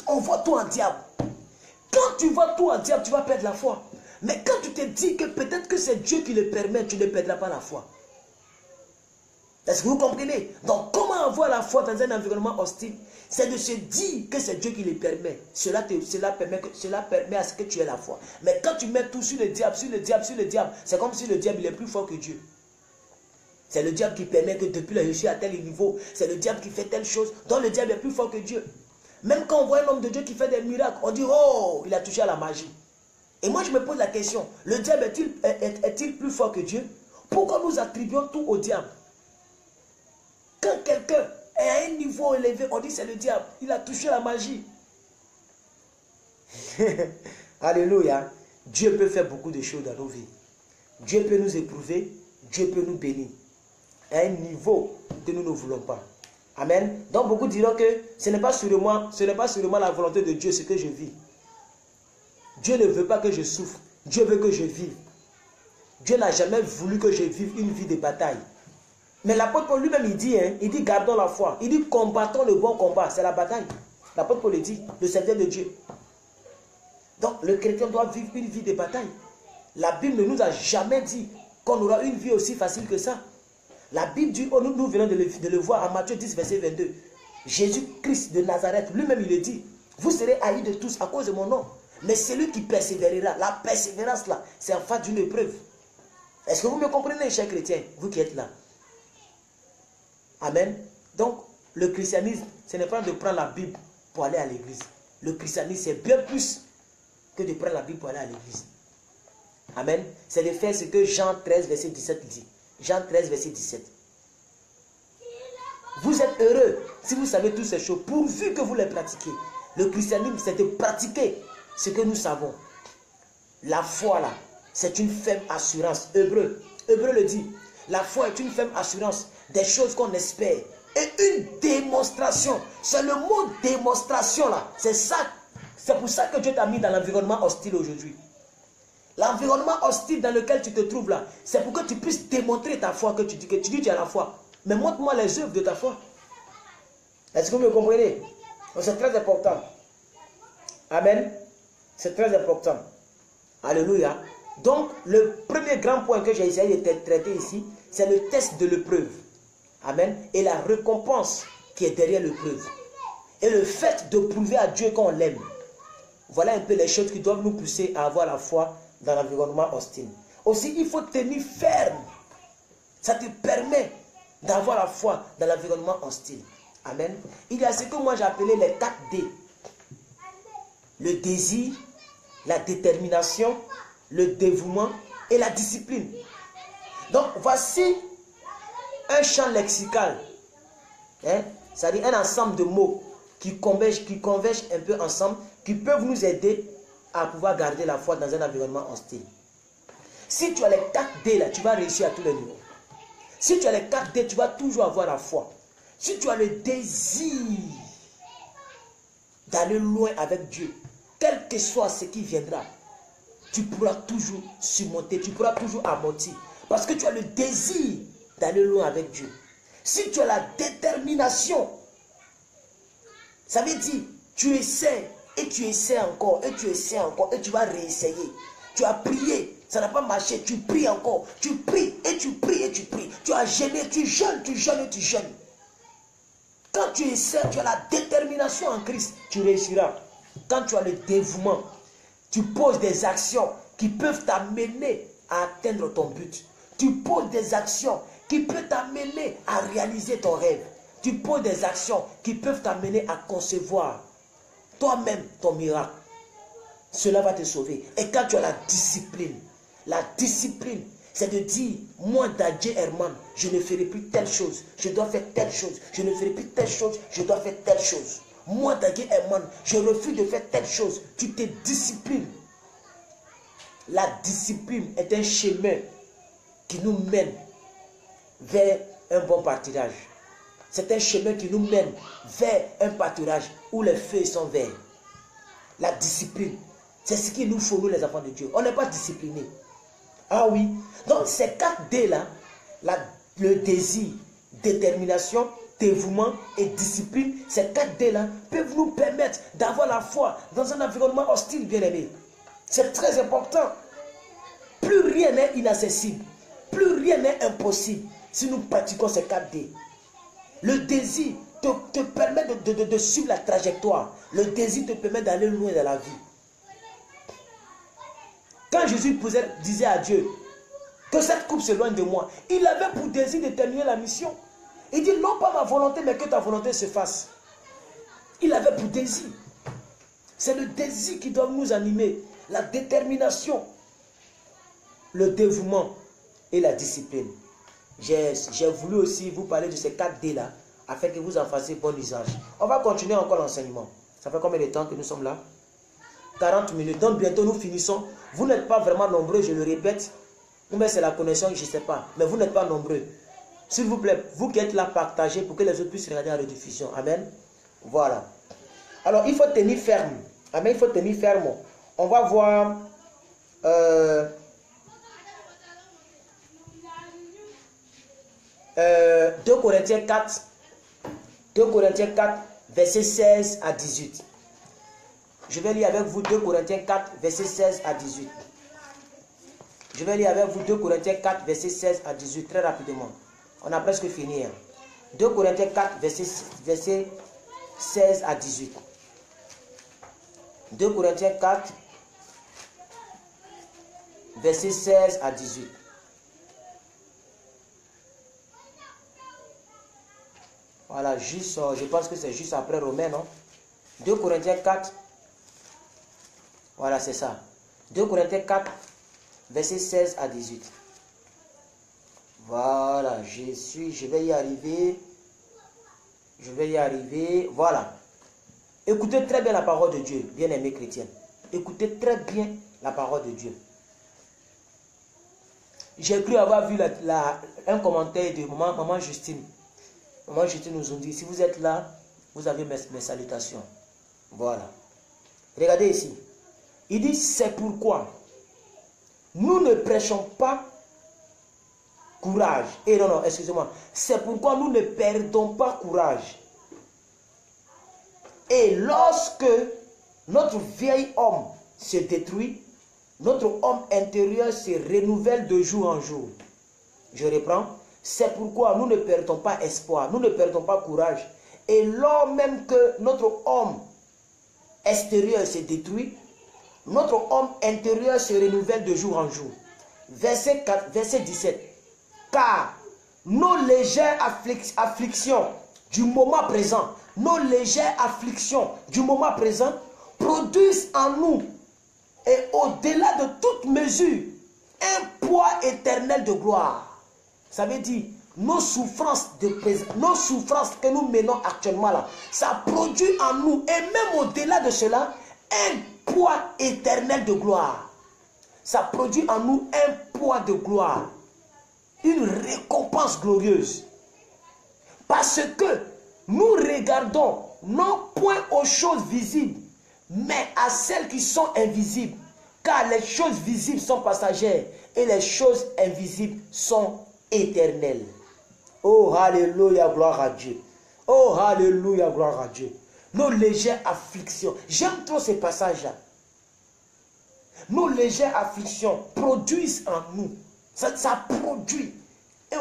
On voit tout en diable. Quand tu vois tout en diable, tu vas perdre la foi. Mais quand tu te dis que peut-être que c'est Dieu qui le permet, tu ne perdras pas la foi. Est-ce que vous comprenez? Donc, comment avoir la foi dans un environnement hostile? C'est de se dire que c'est Dieu qui le permet. Cela permet à ce que tu aies la foi. Mais quand tu mets tout sur le diable, c'est comme si le diable il est plus fort que Dieu. C'est le diable qui permet que depuis là, je suis à tel niveau. C'est le diable qui fait telle chose. Donc, le diable est plus fort que Dieu. Même quand on voit un homme de Dieu qui fait des miracles, on dit, oh, il a touché à la magie. Et moi, je me pose la question, le diable est-il plus fort que Dieu? Pourquoi nous attribuons tout au diable? Quand quelqu'un est à un niveau élevé, on dit c'est le diable. Il a touché la magie. Alléluia. Dieu peut faire beaucoup de choses dans nos vies. Dieu peut nous éprouver. Dieu peut nous bénir. À un niveau que nous ne voulons pas. Amen. Donc beaucoup diront que ce n'est pas sûrement la volonté de Dieu ce que je vis. Dieu ne veut pas que je souffre. Dieu veut que je vive. Dieu n'a jamais voulu que je vive une vie de bataille. Mais l'apôtre Paul lui-même, il dit gardons la foi. Il dit combattons le bon combat. C'est la bataille. L'apôtre Paul le dit, le serviteur de Dieu. Donc le chrétien doit vivre une vie de bataille. La Bible ne nous a jamais dit qu'on aura une vie aussi facile que ça. La Bible dit, nous venons de le voir en Matthieu 10, verset 22. Jésus-Christ de Nazareth, lui-même il le dit, vous serez haïs de tous à cause de mon nom. Mais celui qui persévérera, la persévérance là, c'est en face d'une épreuve. Est-ce que vous me comprenez, chers chrétiens, vous qui êtes là? Amen. Donc, le christianisme, ce n'est pas de prendre la Bible pour aller à l'église. Le christianisme, c'est bien plus que de prendre la Bible pour aller à l'église. Amen. C'est de faire ce que Jean 13, verset 17 dit. Jean 13, verset 17. Vous êtes heureux si vous savez toutes ces choses, pourvu que vous les pratiquez. Le christianisme, c'est de pratiquer ce que nous savons. La foi, là, c'est une ferme assurance. Hébreu le dit. La foi est une ferme assurance des choses qu'on espère. Et une démonstration. C'est le mot démonstration, là. C'est pour ça que Dieu t'a mis dans l'environnement hostile aujourd'hui. L'environnement hostile dans lequel tu te trouves là, c'est pour que tu puisses démontrer ta foi, que tu dis que tu as la foi. Mais montre-moi les œuvres de ta foi. Est-ce que vous me comprenez? C'est très important. Amen. C'est très important. Alléluia. Donc, le premier grand point que j'ai essayé de traiter ici, c'est le test de l'épreuve. Amen. Et la récompense qui est derrière l'épreuve. Et le fait de prouver à Dieu qu'on l'aime. Voilà un peu les choses qui doivent nous pousser à avoir la foi dans l'environnement hostile. Aussi, il faut tenir ferme. Ça te permet d'avoir la foi dans l'environnement hostile. Amen. Il y a ce que moi j'ai appelé les 4 D. Le désir, la détermination, le dévouement et la discipline. Donc, voici un champ lexical. C'est-à-dire un ensemble de mots qui convergent un peu ensemble, qui peuvent nous aider à pouvoir garder la foi dans un environnement hostile. Si tu as les 4 D là, tu vas réussir à tous les niveaux. Si tu as les 4 D, tu vas toujours avoir la foi. Si tu as le désir d'aller loin avec Dieu, quel que soit ce qui viendra, tu pourras toujours surmonter, tu pourras toujours amortir. Parce que tu as le désir d'aller loin avec Dieu. Si tu as la détermination, ça veut dire, tu essaies, et tu essaies encore, et tu essaies encore, et tu vas réessayer. Tu as prié, ça n'a pas marché, tu pries encore. Tu pries, et tu pries, et tu pries. Tu as jeûné, tu jeûnes, et tu jeûnes. Quand tu essaies, tu as la détermination en Christ, tu réussiras. Quand tu as le dévouement, tu poses des actions qui peuvent t'amener à atteindre ton but. Tu poses des actions qui peuvent t'amener à réaliser ton rêve. Tu poses des actions qui peuvent t'amener à concevoir toi-même ton miracle. Cela va te sauver. Et quand tu as la discipline, c'est de dire, moi Dadje Herman, je ne ferai plus telle chose, je dois faire telle chose, je ne ferai plus telle chose, je dois faire telle chose. Moi Dadje Herman, je refuse de faire telle chose. Tu te disciplines. La discipline est un chemin qui nous mène vers un bon pâturage. C'est un chemin qui nous mène vers un pâturage où les feuilles sont verts. La discipline, c'est ce qu'il nous faut, nous les enfants de Dieu. On n'est pas disciplinés. Ah oui. Donc ces 4 D là, le désir, détermination, dévouement et discipline, ces 4 D là peuvent nous permettre d'avoir la foi dans un environnement hostile, bien aimé. C'est très important. Plus rien n'est inaccessible. Plus rien n'est impossible. si nous pratiquons ces 4D. Le désir te permet de suivre la trajectoire. Le désir te permet d'aller loin dans la vie. Quand Jésus disait à Dieu que cette coupe s'éloigne de moi, il avait pour désir de terminer la mission. Il dit non pas ma volonté, mais que ta volonté se fasse. Il avait pour désir. C'est le désir qui doit nous animer. La détermination, le dévouement et la discipline. J'ai voulu aussi vous parler de ces 4D là, afin que vous en fassiez bon usage. On va continuer encore l'enseignement. Ça fait combien de temps que nous sommes là? 40 minutes. Donc bientôt nous finissons. Vous n'êtes pas vraiment nombreux, je le répète. Ou bien c'est la connexion, je ne sais pas. Mais vous n'êtes pas nombreux. S'il vous plaît, vous qui êtes là, partagez pour que les autres puissent regarder la rediffusion. Amen. Voilà. Alors il faut tenir ferme. Amen, il faut tenir ferme. On va voir 2 Corinthiens 4. 2 Corinthiens 4, versets 16 à 18. Je vais lire avec vous 2 Corinthiens 4, versets 16 à 18. Je vais lire avec vous 2 Corinthiens 4, versets 16 à 18, très rapidement. On a presque fini. 2 Corinthiens 4, versets 16 à 18. 2 Corinthiens 4, versets 16 à 18. Voilà, juste, je pense que c'est juste après Romains, non? 2 Corinthiens 4, voilà, c'est ça. 2 Corinthiens 4, versets 16 à 18. Voilà, je vais y arriver. Je vais y arriver. Voilà. Écoutez très bien la parole de Dieu, bien-aimés chrétiens. Écoutez très bien la parole de Dieu. J'ai cru avoir vu un commentaire de maman Justine. Maman Justine nous a dit, si vous êtes là, vous avez mes salutations. Voilà. Regardez ici. Il dit, c'est pourquoi nous ne prêchons pas courage. Et non, excusez-moi. C'est pourquoi nous ne perdons pas courage. Et lorsque notre vieil homme se détruit, notre homme intérieur se renouvelle de jour en jour. Je reprends. C'est pourquoi nous ne perdons pas espoir, nous ne perdons pas courage. Et lors même que notre homme extérieur se détruit, notre homme intérieur se renouvelle de jour en jour. Verset 17. Car nos légères afflictions du moment présent, nos légères afflictions du moment présent produisent en nous et au-delà de toute mesure un poids éternel de gloire. Ça veut dire nos souffrances que nous menons actuellement là, ça produit en nous et même au-delà de cela un poids éternel de gloire. Ça produit en nous un poids de gloire, une récompense glorieuse. Parce que nous regardons non point aux choses visibles, mais à celles qui sont invisibles. Car les choses visibles sont passagères et les choses invisibles sont éternelles. Oh, alléluia, gloire à Dieu. Oh, alléluia, gloire à Dieu. Nos légères afflictions. J'aime trop ces passages-là. Nos légères afflictions produisent en nous. Ça produit.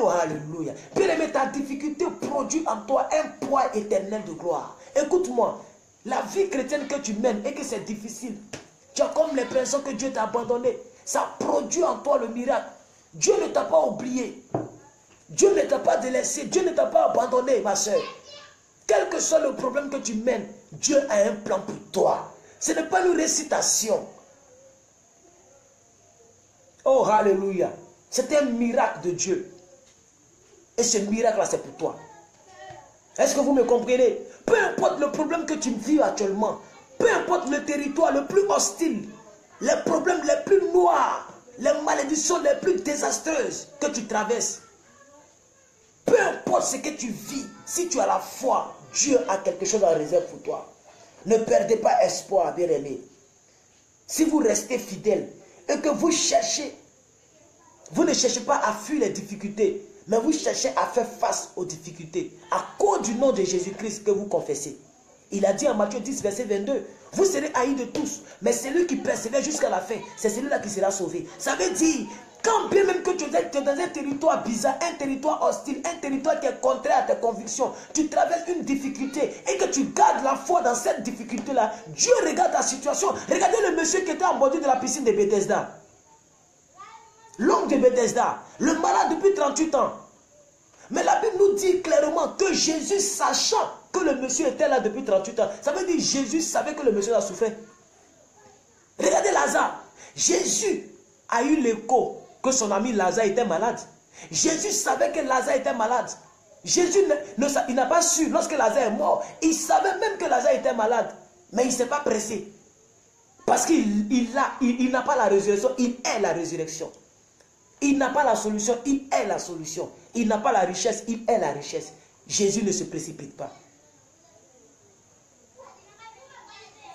Oh, alléluia. Bien-aimé, ta difficulté produit en toi un poids éternel de gloire. Écoute-moi, la vie chrétienne que tu mènes et que c'est difficile, tu as comme l'impression que Dieu t'a abandonné. Ça produit en toi le miracle. Dieu ne t'a pas oublié. Dieu ne t'a pas délaissé. Dieu ne t'a pas abandonné, ma soeur. Quel que soit le problème que tu mènes, Dieu a un plan pour toi. Ce n'est pas une récitation. Oh, alléluia. C'est un miracle de Dieu. Et ce miracle-là, c'est pour toi. Est-ce que vous me comprenez? Peu importe le problème que tu vis actuellement, peu importe le territoire le plus hostile, les problèmes les plus noirs, les malédictions les plus désastreuses que tu traverses, peu importe ce que tu vis, si tu as la foi, Dieu a quelque chose en réserve pour toi. Ne perdez pas espoir, bien-aimés. Si vous restez fidèle et que vous cherchez, vous ne cherchez pas à fuir les difficultés, mais vous cherchez à faire face aux difficultés à cause du nom de Jésus-Christ que vous confessez. Il a dit en Matthieu 10, verset 22, vous serez haïs de tous, mais celui qui persévère jusqu'à la fin, c'est celui-là qui sera sauvé. Ça veut dire, Quand bien même que tu es dans un territoire bizarre, un territoire hostile, un territoire qui est contraire à tes convictions, tu traverses une difficulté et que tu gardes la foi dans cette difficulté-là, Dieu regarde ta situation. Regardez le monsieur qui était en bordure de la piscine de Bethesda. L'homme de Bethesda, le malade depuis 38 ans. Mais la Bible nous dit clairement que Jésus, sachant que le monsieur était là depuis 38 ans, ça veut dire que Jésus savait que le monsieur a souffert. Regardez Lazare. Jésus a eu l'écho que son ami Lazare était malade. Jésus savait que Lazare était malade. Jésus il n'a pas su, lorsque Lazare est mort, il savait même que Lazare était malade. Mais il ne s'est pas pressé. Parce qu'il n'a pas la résurrection, il est la résurrection. Il n'a pas la solution, il est la solution. Il n'a pas la richesse, il est la richesse. Jésus ne se précipite pas.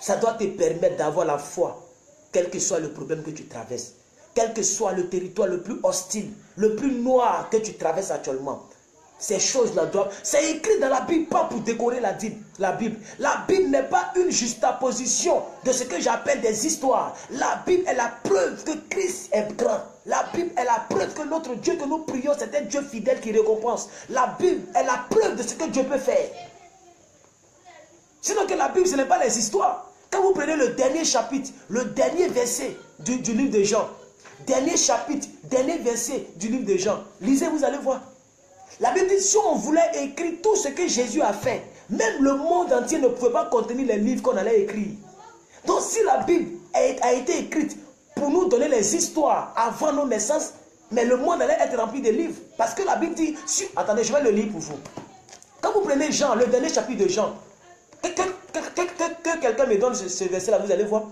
Ça doit te permettre d'avoir la foi, quel que soit le problème que tu traverses. Quel que soit le territoire le plus hostile, le plus noir que tu traverses actuellement. Ces choses-là doivent... C'est écrit dans la Bible, pas pour décorer la Bible. La Bible n'est pas une juxtaposition de ce que j'appelle des histoires. La Bible est la preuve que Christ est grand. La Bible est la preuve que notre Dieu que nous prions, c'est un Dieu fidèle qui récompense. La Bible est la preuve de ce que Dieu peut faire. Sinon que la Bible, ce n'est pas les histoires. Quand vous prenez le dernier chapitre, le dernier verset du livre de Jean, dernier chapitre, dernier verset du livre de Jean, lisez, vous allez voir. La Bible dit, si on voulait écrire tout ce que Jésus a fait, même le monde entier ne pouvait pas contenir les livres qu'on allait écrire. Donc si la Bible a été écrite pour nous donner les histoires avant nos naissances, mais le monde allait être rempli de livres. Parce que la Bible dit, attendez, je vais le lire pour vous. Quand vous prenez Jean, le dernier chapitre de Jean, que quelqu'un me donne ce verset-là, vous allez voir.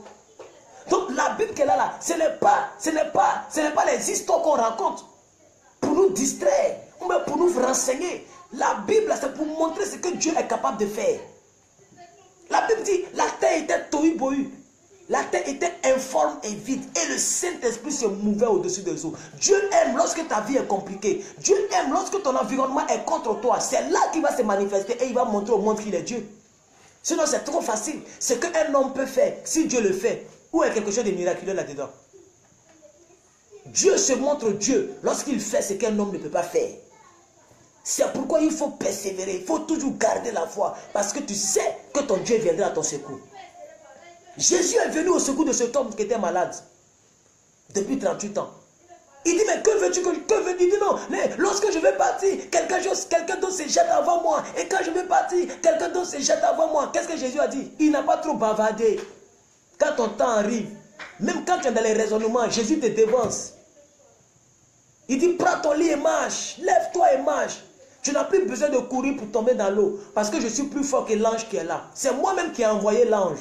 Donc la Bible qu'elle a là, ce n'est pas les histoires qu'on raconte pour nous distraire, ou même pour nous renseigner. La Bible, c'est pour montrer ce que Dieu est capable de faire. La Bible dit, la terre était tohu-bohu. La terre était informe et vide. Et le Saint-Esprit se mouvait au-dessus des eaux. Dieu aime lorsque ta vie est compliquée. Dieu aime lorsque ton environnement est contre toi. C'est là qu'il va se manifester et il va montrer au monde qu'il est Dieu. Sinon, c'est trop facile. Ce qu'un homme peut faire, si Dieu le fait, où est quelque chose de miraculeux là-dedans? Dieu se montre Dieu lorsqu'il fait ce qu'un homme ne peut pas faire. C'est pourquoi il faut persévérer. Il faut toujours garder la foi. Parce que tu sais que ton Dieu viendra à ton secours. Jésus est venu au secours de cet homme qui était malade. Depuis 38 ans. Il dit, mais que veux-tu que je... Il dit non, mais lorsque je vais partir, quelqu'un d'autre se jette avant moi. Et quand je vais partir, quelqu'un d'autre se jette avant moi. Qu'est-ce que Jésus a dit? Il n'a pas trop bavardé. Quand ton temps arrive, même quand tu es dans les raisonnements, Jésus te dévance. Il dit, prends ton lit et marche. Lève-toi et marche. Tu n'as plus besoin de courir pour tomber dans l'eau. Parce que je suis plus fort que l'ange qui est là. C'est moi-même qui ai envoyé l'ange.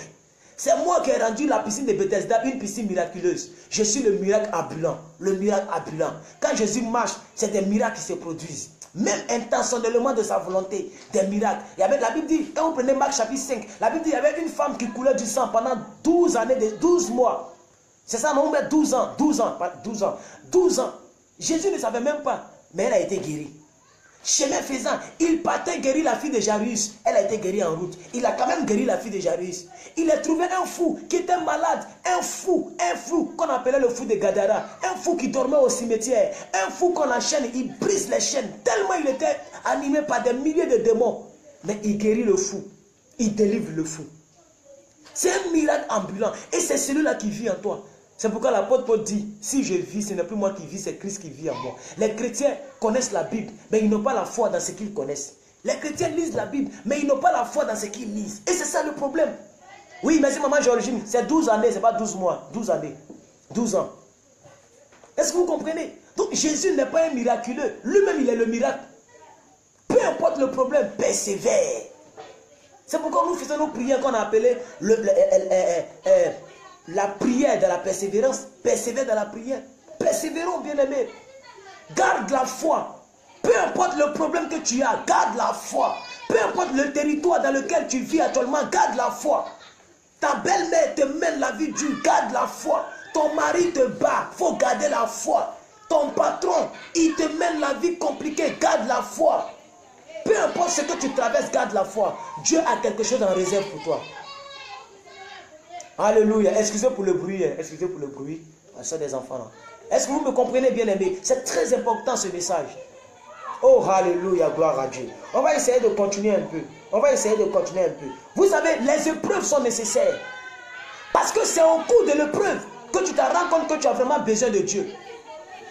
C'est moi qui ai rendu la piscine de Bethesda une piscine miraculeuse. Je suis le miracle ambulant. Le miracle ambulant. Quand Jésus marche, c'est des miracles qui se produisent. Même intentionnellement de sa volonté. Des miracles. Il y avait, la Bible dit, quand vous prenez Marc chapitre 5, la Bible dit, il y avait une femme qui coulait du sang pendant 12 années, 12 mois. C'est ça, non, mais 12 ans. 12 ans. 12 ans. 12 ans. Jésus ne savait même pas. Mais elle a été guérie. Chemin faisant, il partait guérir la fille de Jairus. Elle a été guérie en route. Il a quand même guéri la fille de Jairus. Il a trouvé un fou qui était malade. Un fou qu'on appelait le fou de Gadara. Un fou qui dormait au cimetière. Un fou qu'on enchaîne, il brise les chaînes. Tellement il était animé par des milliers de démons. Mais il guérit le fou. Il délivre le fou. C'est un miracle ambulant. Et c'est celui-là qui vit en toi. C'est pourquoi l'apôtre Paul dit, si je vis, ce n'est plus moi qui vis, c'est Christ qui vit en moi. Les chrétiens connaissent la Bible, mais ils n'ont pas la foi dans ce qu'ils connaissent. Les chrétiens lisent la Bible, mais ils n'ont pas la foi dans ce qu'ils lisent. Et c'est ça le problème. Oui, merci maman Georgine, c'est 12 années, c'est pas 12 mois, 12 années, 12 ans. Est-ce que vous comprenez? Donc Jésus n'est pas un miraculeux, lui-même il est le miracle. Peu importe le problème, persévère. C'est pourquoi nous faisons nos prières qu'on a appelées la prière de la persévérance. Persévère dans la prière. Persévérons, bien-aimés. Garde la foi. Peu importe le problème que tu as, garde la foi. Peu importe le territoire dans lequel tu vis actuellement, garde la foi. Ta belle-mère te mène la vie dure, garde la foi. Ton mari te bat, il faut garder la foi. Ton patron, il te mène la vie compliquée, garde la foi. Peu importe ce que tu traverses, garde la foi. Dieu a quelque chose en réserve pour toi. Alléluia. Excusez pour le bruit. Excusez pour le bruit. Ça des enfants là. Est-ce que vous me comprenez, bien aimé? C'est très important ce message. Oh, alléluia, gloire à Dieu. On va essayer de continuer un peu. On va essayer de continuer un peu. Vous savez, les épreuves sont nécessaires. Parce que c'est au cours de l'épreuve que tu te rends compte que tu as vraiment besoin de Dieu.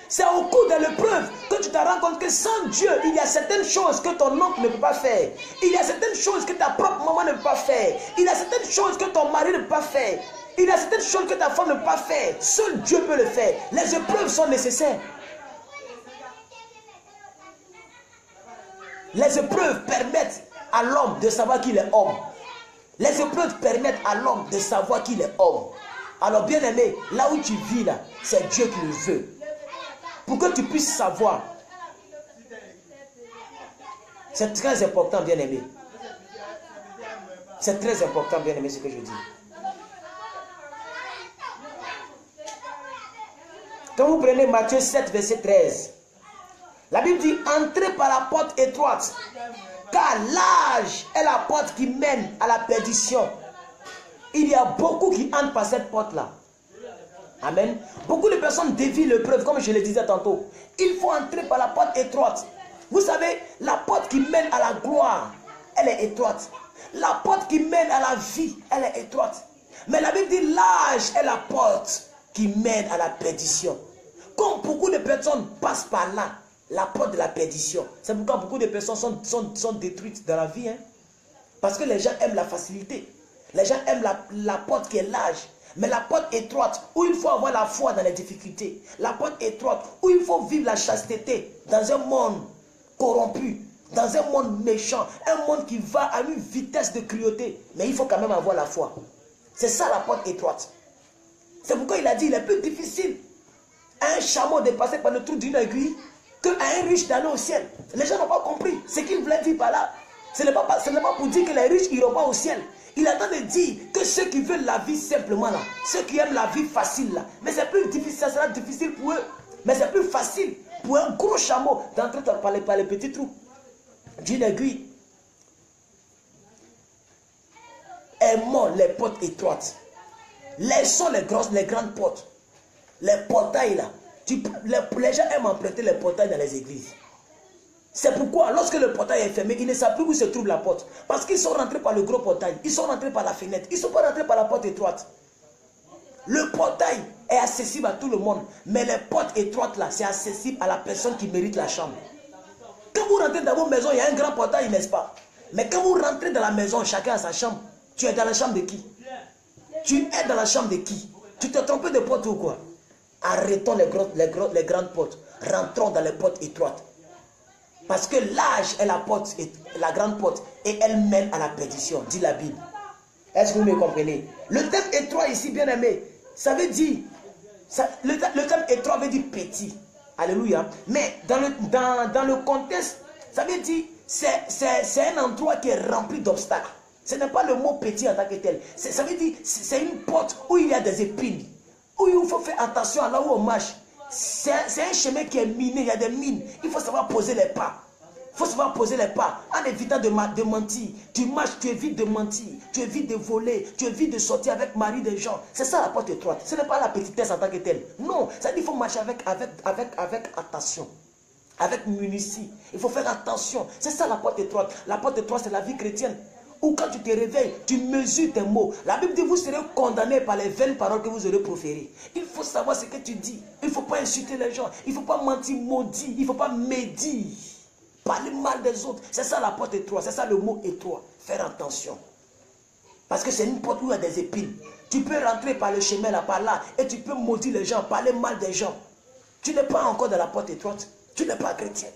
C'est au cours de l'épreuve que tu te rends compte que sans Dieu, il y a certaines choses que ton oncle ne peut pas faire. Il y a certaines choses que ta propre maman ne peut pas faire. Il y a certaines choses que ton mari ne peut pas faire. Il y a certaines choses que ta femme ne peut pas faire. Seul Dieu peut le faire. Les épreuves sont nécessaires. Les épreuves permettent à l'homme de savoir qu'il est homme. Les épreuves permettent à l'homme de savoir qu'il est homme. Alors bien aimé, là où tu vis là, c'est Dieu qui le veut. Pour que tu puisses savoir. C'est très important, bien aimé. C'est très important, bien aimé, ce que je dis. Quand vous prenez Matthieu 7, verset 13, la Bible dit, entrez par la porte étroite, car large est la porte qui mène à la perdition. Il y a beaucoup qui entrent par cette porte-là. Amen. Beaucoup de personnes dévient l'épreuve, comme je le disais tantôt. Il faut entrer par la porte étroite. Vous savez, la porte qui mène à la gloire, elle est étroite. La porte qui mène à la vie, elle est étroite. Mais la Bible dit, large est la porte qui mène à la perdition. Comme beaucoup de personnes passent par là, la porte de la perdition. C'est pourquoi beaucoup de personnes sont détruites dans la vie. Hein? Parce que les gens aiment la facilité. Les gens aiment la porte qui est large. Mais la porte étroite, où il faut avoir la foi dans les difficultés. La porte étroite, où il faut vivre la chasteté dans un monde corrompu, dans un monde méchant, un monde qui va à une vitesse de cruauté. Mais il faut quand même avoir la foi. C'est ça la porte étroite. C'est pourquoi il a dit, il est plus difficile à un chameau de passer par le trou d'une aiguille qu'à un riche d'aller au ciel. Les gens n'ont pas compris ce qu'il voulait dire par là. Ce n'est pas pour dire que les riches n'iront pas au ciel. Il attend de dire que ceux qui veulent la vie simplement là, ceux qui aiment la vie facile là, mais c'est plus difficile, ça sera difficile pour eux. Mais c'est plus facile pour un gros chameau d'entrer par les petits trous d'une aiguille. Aimons les portes étroites. Laissons les grandes portes. Les portails là. Les gens aiment emprunter les portails dans les églises. C'est pourquoi, lorsque le portail est fermé, ils ne savent plus où se trouve la porte. Parce qu'ils sont rentrés par le gros portail. Ils sont rentrés par la fenêtre. Ils ne sont pas rentrés par la porte étroite. Le portail est accessible à tout le monde. Mais les portes étroites là, c'est accessible à la personne qui mérite la chambre. Quand vous rentrez dans vos maisons, il y a un grand portail, n'est-ce pas? Mais quand vous rentrez dans la maison, chacun a sa chambre. Tu es dans la chambre de qui? Tu es dans la chambre de qui? Tu t'es trompé de porte ou quoi? Arrêtons les grandes portes. Rentrons dans les portes étroites. Parce que large est la grande porte et elle mène à la perdition, dit la Bible. Est-ce que vous me comprenez? Le terme étroit ici, bien aimé, ça veut dire, le terme étroit veut dire petit. Alléluia. Mais dans le contexte, ça veut dire, c'est un endroit qui est rempli d'obstacles. Ce n'est pas le mot petit en tant que tel. Ça veut dire, c'est une porte où il y a des épines. Où il faut faire attention à là où on marche. C'est un chemin qui est miné, il y a des mines. Il faut savoir poser les pas. Il faut savoir poser les pas en évitant de mentir. Tu marches, tu évites de mentir. Tu évites de voler. Tu évites de sortir avec mari des gens. C'est ça la porte étroite. Ce n'est pas la petitesse en tant que telle. Non, ça dit qu'il faut marcher avec attention. Avec munitie. Il faut faire attention. C'est ça la porte étroite. La porte étroite, c'est la vie chrétienne. Ou quand tu te réveilles, tu mesures tes mots. La Bible dit, vous serez condamnés par les vaines paroles que vous aurez proférées. Il faut savoir ce que tu dis. Il ne faut pas insulter les gens. Il ne faut pas mentir, maudire. Il ne faut pas médire. Parler mal des autres. C'est ça la porte étroite. C'est ça le mot étroit. Faire attention. Parce que c'est une porte où il y a des épines. Tu peux rentrer par le chemin là, par là. Et tu peux maudire les gens, parler mal des gens. Tu n'es pas encore dans la porte étroite. Tu n'es pas chrétien.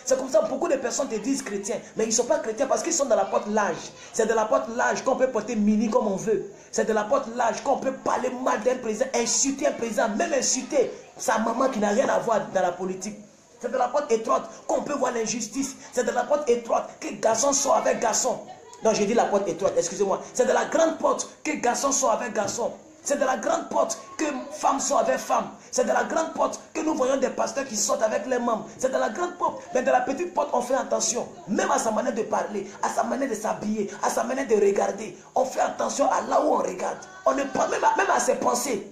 C'est comme ça, beaucoup de personnes te disent chrétiens, mais ils ne sont pas chrétiens parce qu'ils sont dans la porte large. C'est de la porte large qu'on peut porter mini comme on veut. C'est de la porte large qu'on peut parler mal d'un président, insulter un président, même insulter sa maman qui n'a rien à voir dans la politique. C'est de la porte étroite qu'on peut voir l'injustice. C'est de la porte étroite que garçon sort avec garçon. Non, j'ai dit la porte étroite, excusez-moi. C'est de la grande porte que garçon sort avec garçon. C'est de la grande porte que femmes sont avec femmes. C'est de la grande porte que nous voyons des pasteurs qui sortent avec les membres. C'est de la grande porte. Mais de la petite porte, on fait attention. Même à sa manière de parler, à sa manière de s'habiller, à sa manière de regarder. On fait attention à là où on regarde. On ne prend même à ses pensées.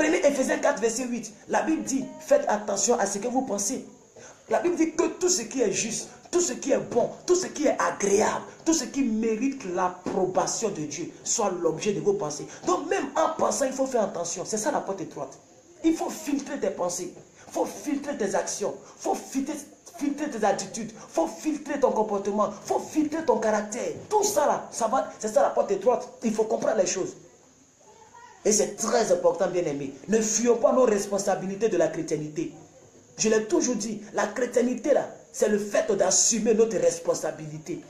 Prenez Ephésiens 4, verset 8. La Bible dit, faites attention à ce que vous pensez. La Bible dit que tout ce qui est juste, tout ce qui est bon, tout ce qui est agréable, tout ce qui mérite l'approbation de Dieu, soit l'objet de vos pensées. Donc même en pensant, il faut faire attention. C'est ça la porte étroite. Il faut filtrer tes pensées. Il faut filtrer tes actions. Il faut filtrer tes attitudes. Il faut filtrer ton comportement. Il faut filtrer ton caractère. Tout ça là, c'est ça la porte étroite. Il faut comprendre les choses. Et c'est très important, bien aimé. Ne fuyons pas nos responsabilités de la chrétienté. Je l'ai toujours dit, la chrétienté là, c'est le fait d'assumer notre responsabilité.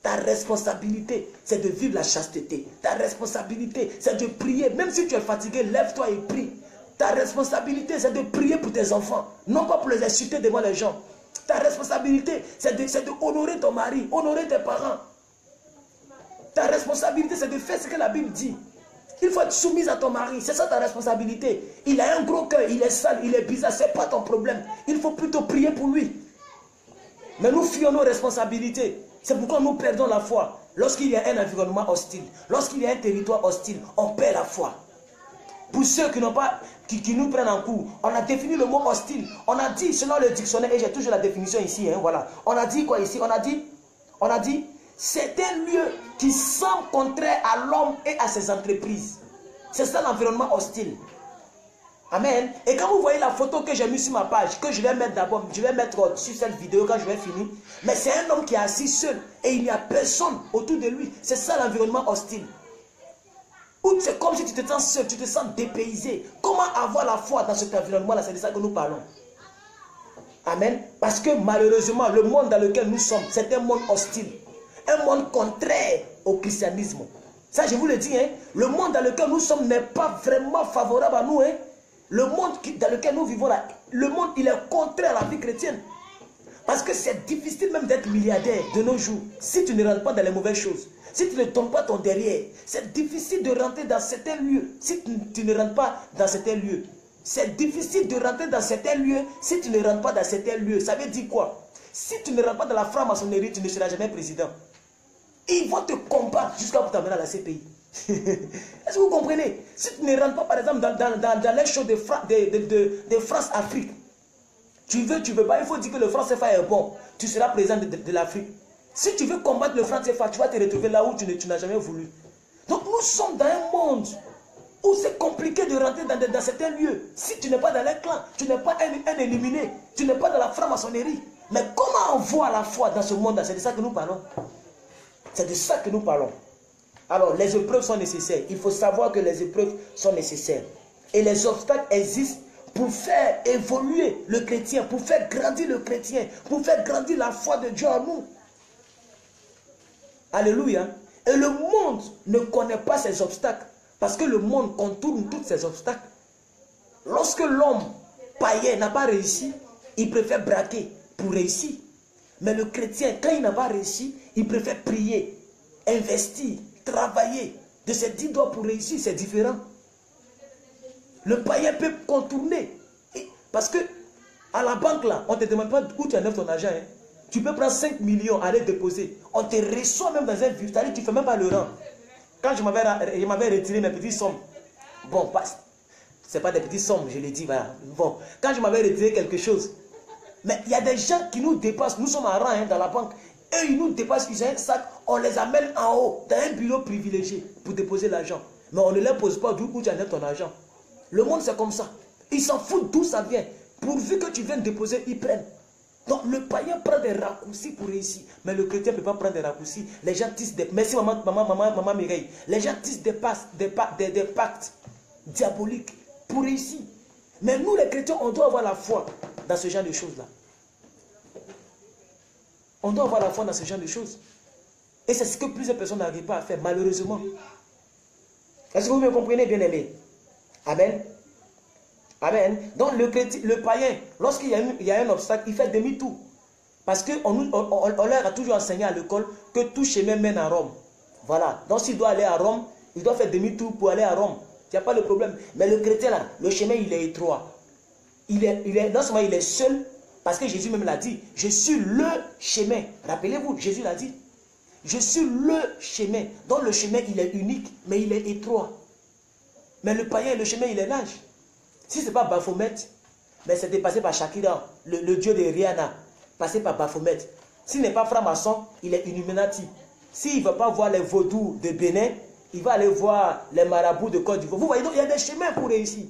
Ta responsabilité, c'est de vivre la chasteté. Ta responsabilité, c'est de prier. Même si tu es fatigué, lève-toi et prie. Ta responsabilité, c'est de prier pour tes enfants. Non pas pour les insulter devant les gens. Ta responsabilité, c'est de honorer ton mari, honorer tes parents. Ta responsabilité, c'est de faire ce que la Bible dit. Il faut être soumise à ton mari. C'est ça ta responsabilité. Il a un gros cœur, il est sale, il est bizarre. Ce n'est pas ton problème. Il faut plutôt prier pour lui. Mais nous fuyons nos responsabilités. C'est pourquoi nous perdons la foi. Lorsqu'il y a un environnement hostile, lorsqu'il y a un territoire hostile, on perd la foi. Pour ceux qui n'ont pas, qui nous prennent en cours, on a défini le mot hostile. On a dit, selon le dictionnaire, et j'ai toujours la définition ici, hein, voilà. On a dit quoi ici? On a dit, c'est un lieu qui semble contraire à l'homme et à ses entreprises. C'est ça l'environnement hostile. Amen. Et quand vous voyez la photo que j'ai mise sur ma page, que je vais mettre d'abord, je vais mettre sur cette vidéo quand je vais finir. Mais c'est un homme qui est assis seul et il n'y a personne autour de lui. C'est ça l'environnement hostile. Ou c'est comme si tu te sens seul, tu te sens dépaysé. Comment avoir la foi dans cet environnement-là? C'est de ça que nous parlons. Amen. Parce que malheureusement, le monde dans lequel nous sommes, c'est un monde hostile. Un monde contraire au christianisme. Ça, je vous le dis, hein, le monde dans lequel nous sommes n'est pas vraiment favorable à nous. Hein. Le monde dans lequel nous vivons là, le monde, il est contraire à la vie chrétienne. Parce que c'est difficile même d'être milliardaire de nos jours. Si tu ne rentres pas dans les mauvaises choses, si tu ne tombes pas ton derrière, c'est difficile de rentrer dans certains lieux. Si tu ne rentres pas dans certains lieux, c'est difficile de rentrer dans certains lieux si tu ne rentres pas dans certains lieux. Ça veut dire quoi? Si tu ne rentres pas dans la franc-maçonnerie, tu ne seras jamais président. Ils vont te combattre jusqu'à pour t'amener à la CPI. Est-ce que vous comprenez? Si tu ne rentres pas, par exemple, dans les shows de France-Afrique, tu veux pas, il faut dire que le franc CFA est bon. Tu seras président de l'Afrique. Si tu veux combattre le franc CFA, tu vas te retrouver là où tu n'as jamais voulu. Donc nous sommes dans un monde où c'est compliqué de rentrer dans certains lieux. Si tu n'es pas dans les clans, tu n'es pas un éliminé, tu n'es pas dans la franc-maçonnerie. Mais comment on voit la foi dans ce monde-là? C'est de ça que nous parlons. C'est de ça que nous parlons. Alors, les épreuves sont nécessaires. Il faut savoir que les épreuves sont nécessaires. Et les obstacles existent pour faire évoluer le chrétien, pour faire grandir le chrétien, pour faire grandir la foi de Dieu en nous. Alléluia. Et le monde ne connaît pas ces obstacles, parce que le monde contourne tous ces obstacles. Lorsque l'homme païen n'a pas réussi, il préfère braquer pour réussir. Mais le chrétien, quand il n'a pas réussi, il préfère prier, investir, travailler. De ses 10 doigts pour réussir, c'est différent. Le païen peut contourner. Parce que à la banque, là, on ne te demande pas où tu enlèves ton argent. Hein. Tu peux prendre 5 millions, aller déposer. On te reçoit même dans un but. C'est-à-dire que tu ne fais même pas le rang. Quand je m'avais retiré mes petites sommes, bon, ce n'est pas des petites sommes, je l'ai dit, voilà. Bon, quand je m'avais retiré quelque chose, mais il y a des gens qui nous dépassent. Nous sommes en rang hein, dans la banque. Eux, ils nous dépassent, ils ont un sac. On les amène en haut, dans un bureau privilégié pour déposer l'argent. Mais on ne leur pose pas d'où tu enlèves ton argent. Le monde, c'est comme ça. Ils s'en foutent d'où ça vient. Pourvu que tu viennes déposer, ils prennent. Donc, le païen prend des raccourcis pour réussir. Mais le chrétien ne peut pas prendre des raccourcis. Les gens tissent des... Merci, maman Mireille. Les gens tissent des pactes diaboliques pour réussir. Mais nous, les chrétiens, on doit avoir la foi dans ce genre de choses-là. On doit avoir la foi dans ce genre de choses. Et c'est ce que plusieurs personnes n'arrivent pas à faire, malheureusement. Est-ce que vous me comprenez, bien aimé? Amen. Amen. Donc le païen, lorsqu'il y a un obstacle, il fait demi-tour. Parce qu'on leur a toujours enseigné à l'école que tout chemin mène à Rome. Voilà. Donc s'il doit aller à Rome, il doit faire demi-tour pour aller à Rome. Il n'y a pas de problème. Mais le chrétien là, le chemin il est étroit. Non seulement il est seul, parce que Jésus même l'a dit, je suis le chemin. Rappelez-vous, Jésus l'a dit. Je suis le chemin. Donc le chemin il est unique, mais il est étroit. Mais le païen, le chemin il est large. Si ce n'est pas Baphomet, mais c'était passé par Shakira, le dieu de Rihanna, passé par Baphomet. S'il n'est pas franc-maçon, il est Illuminati. S'il ne va pas voir les vaudous de Bénin, il va aller voir les marabouts de Côte d'Ivoire. Vous voyez, donc il y a des chemins pour réussir.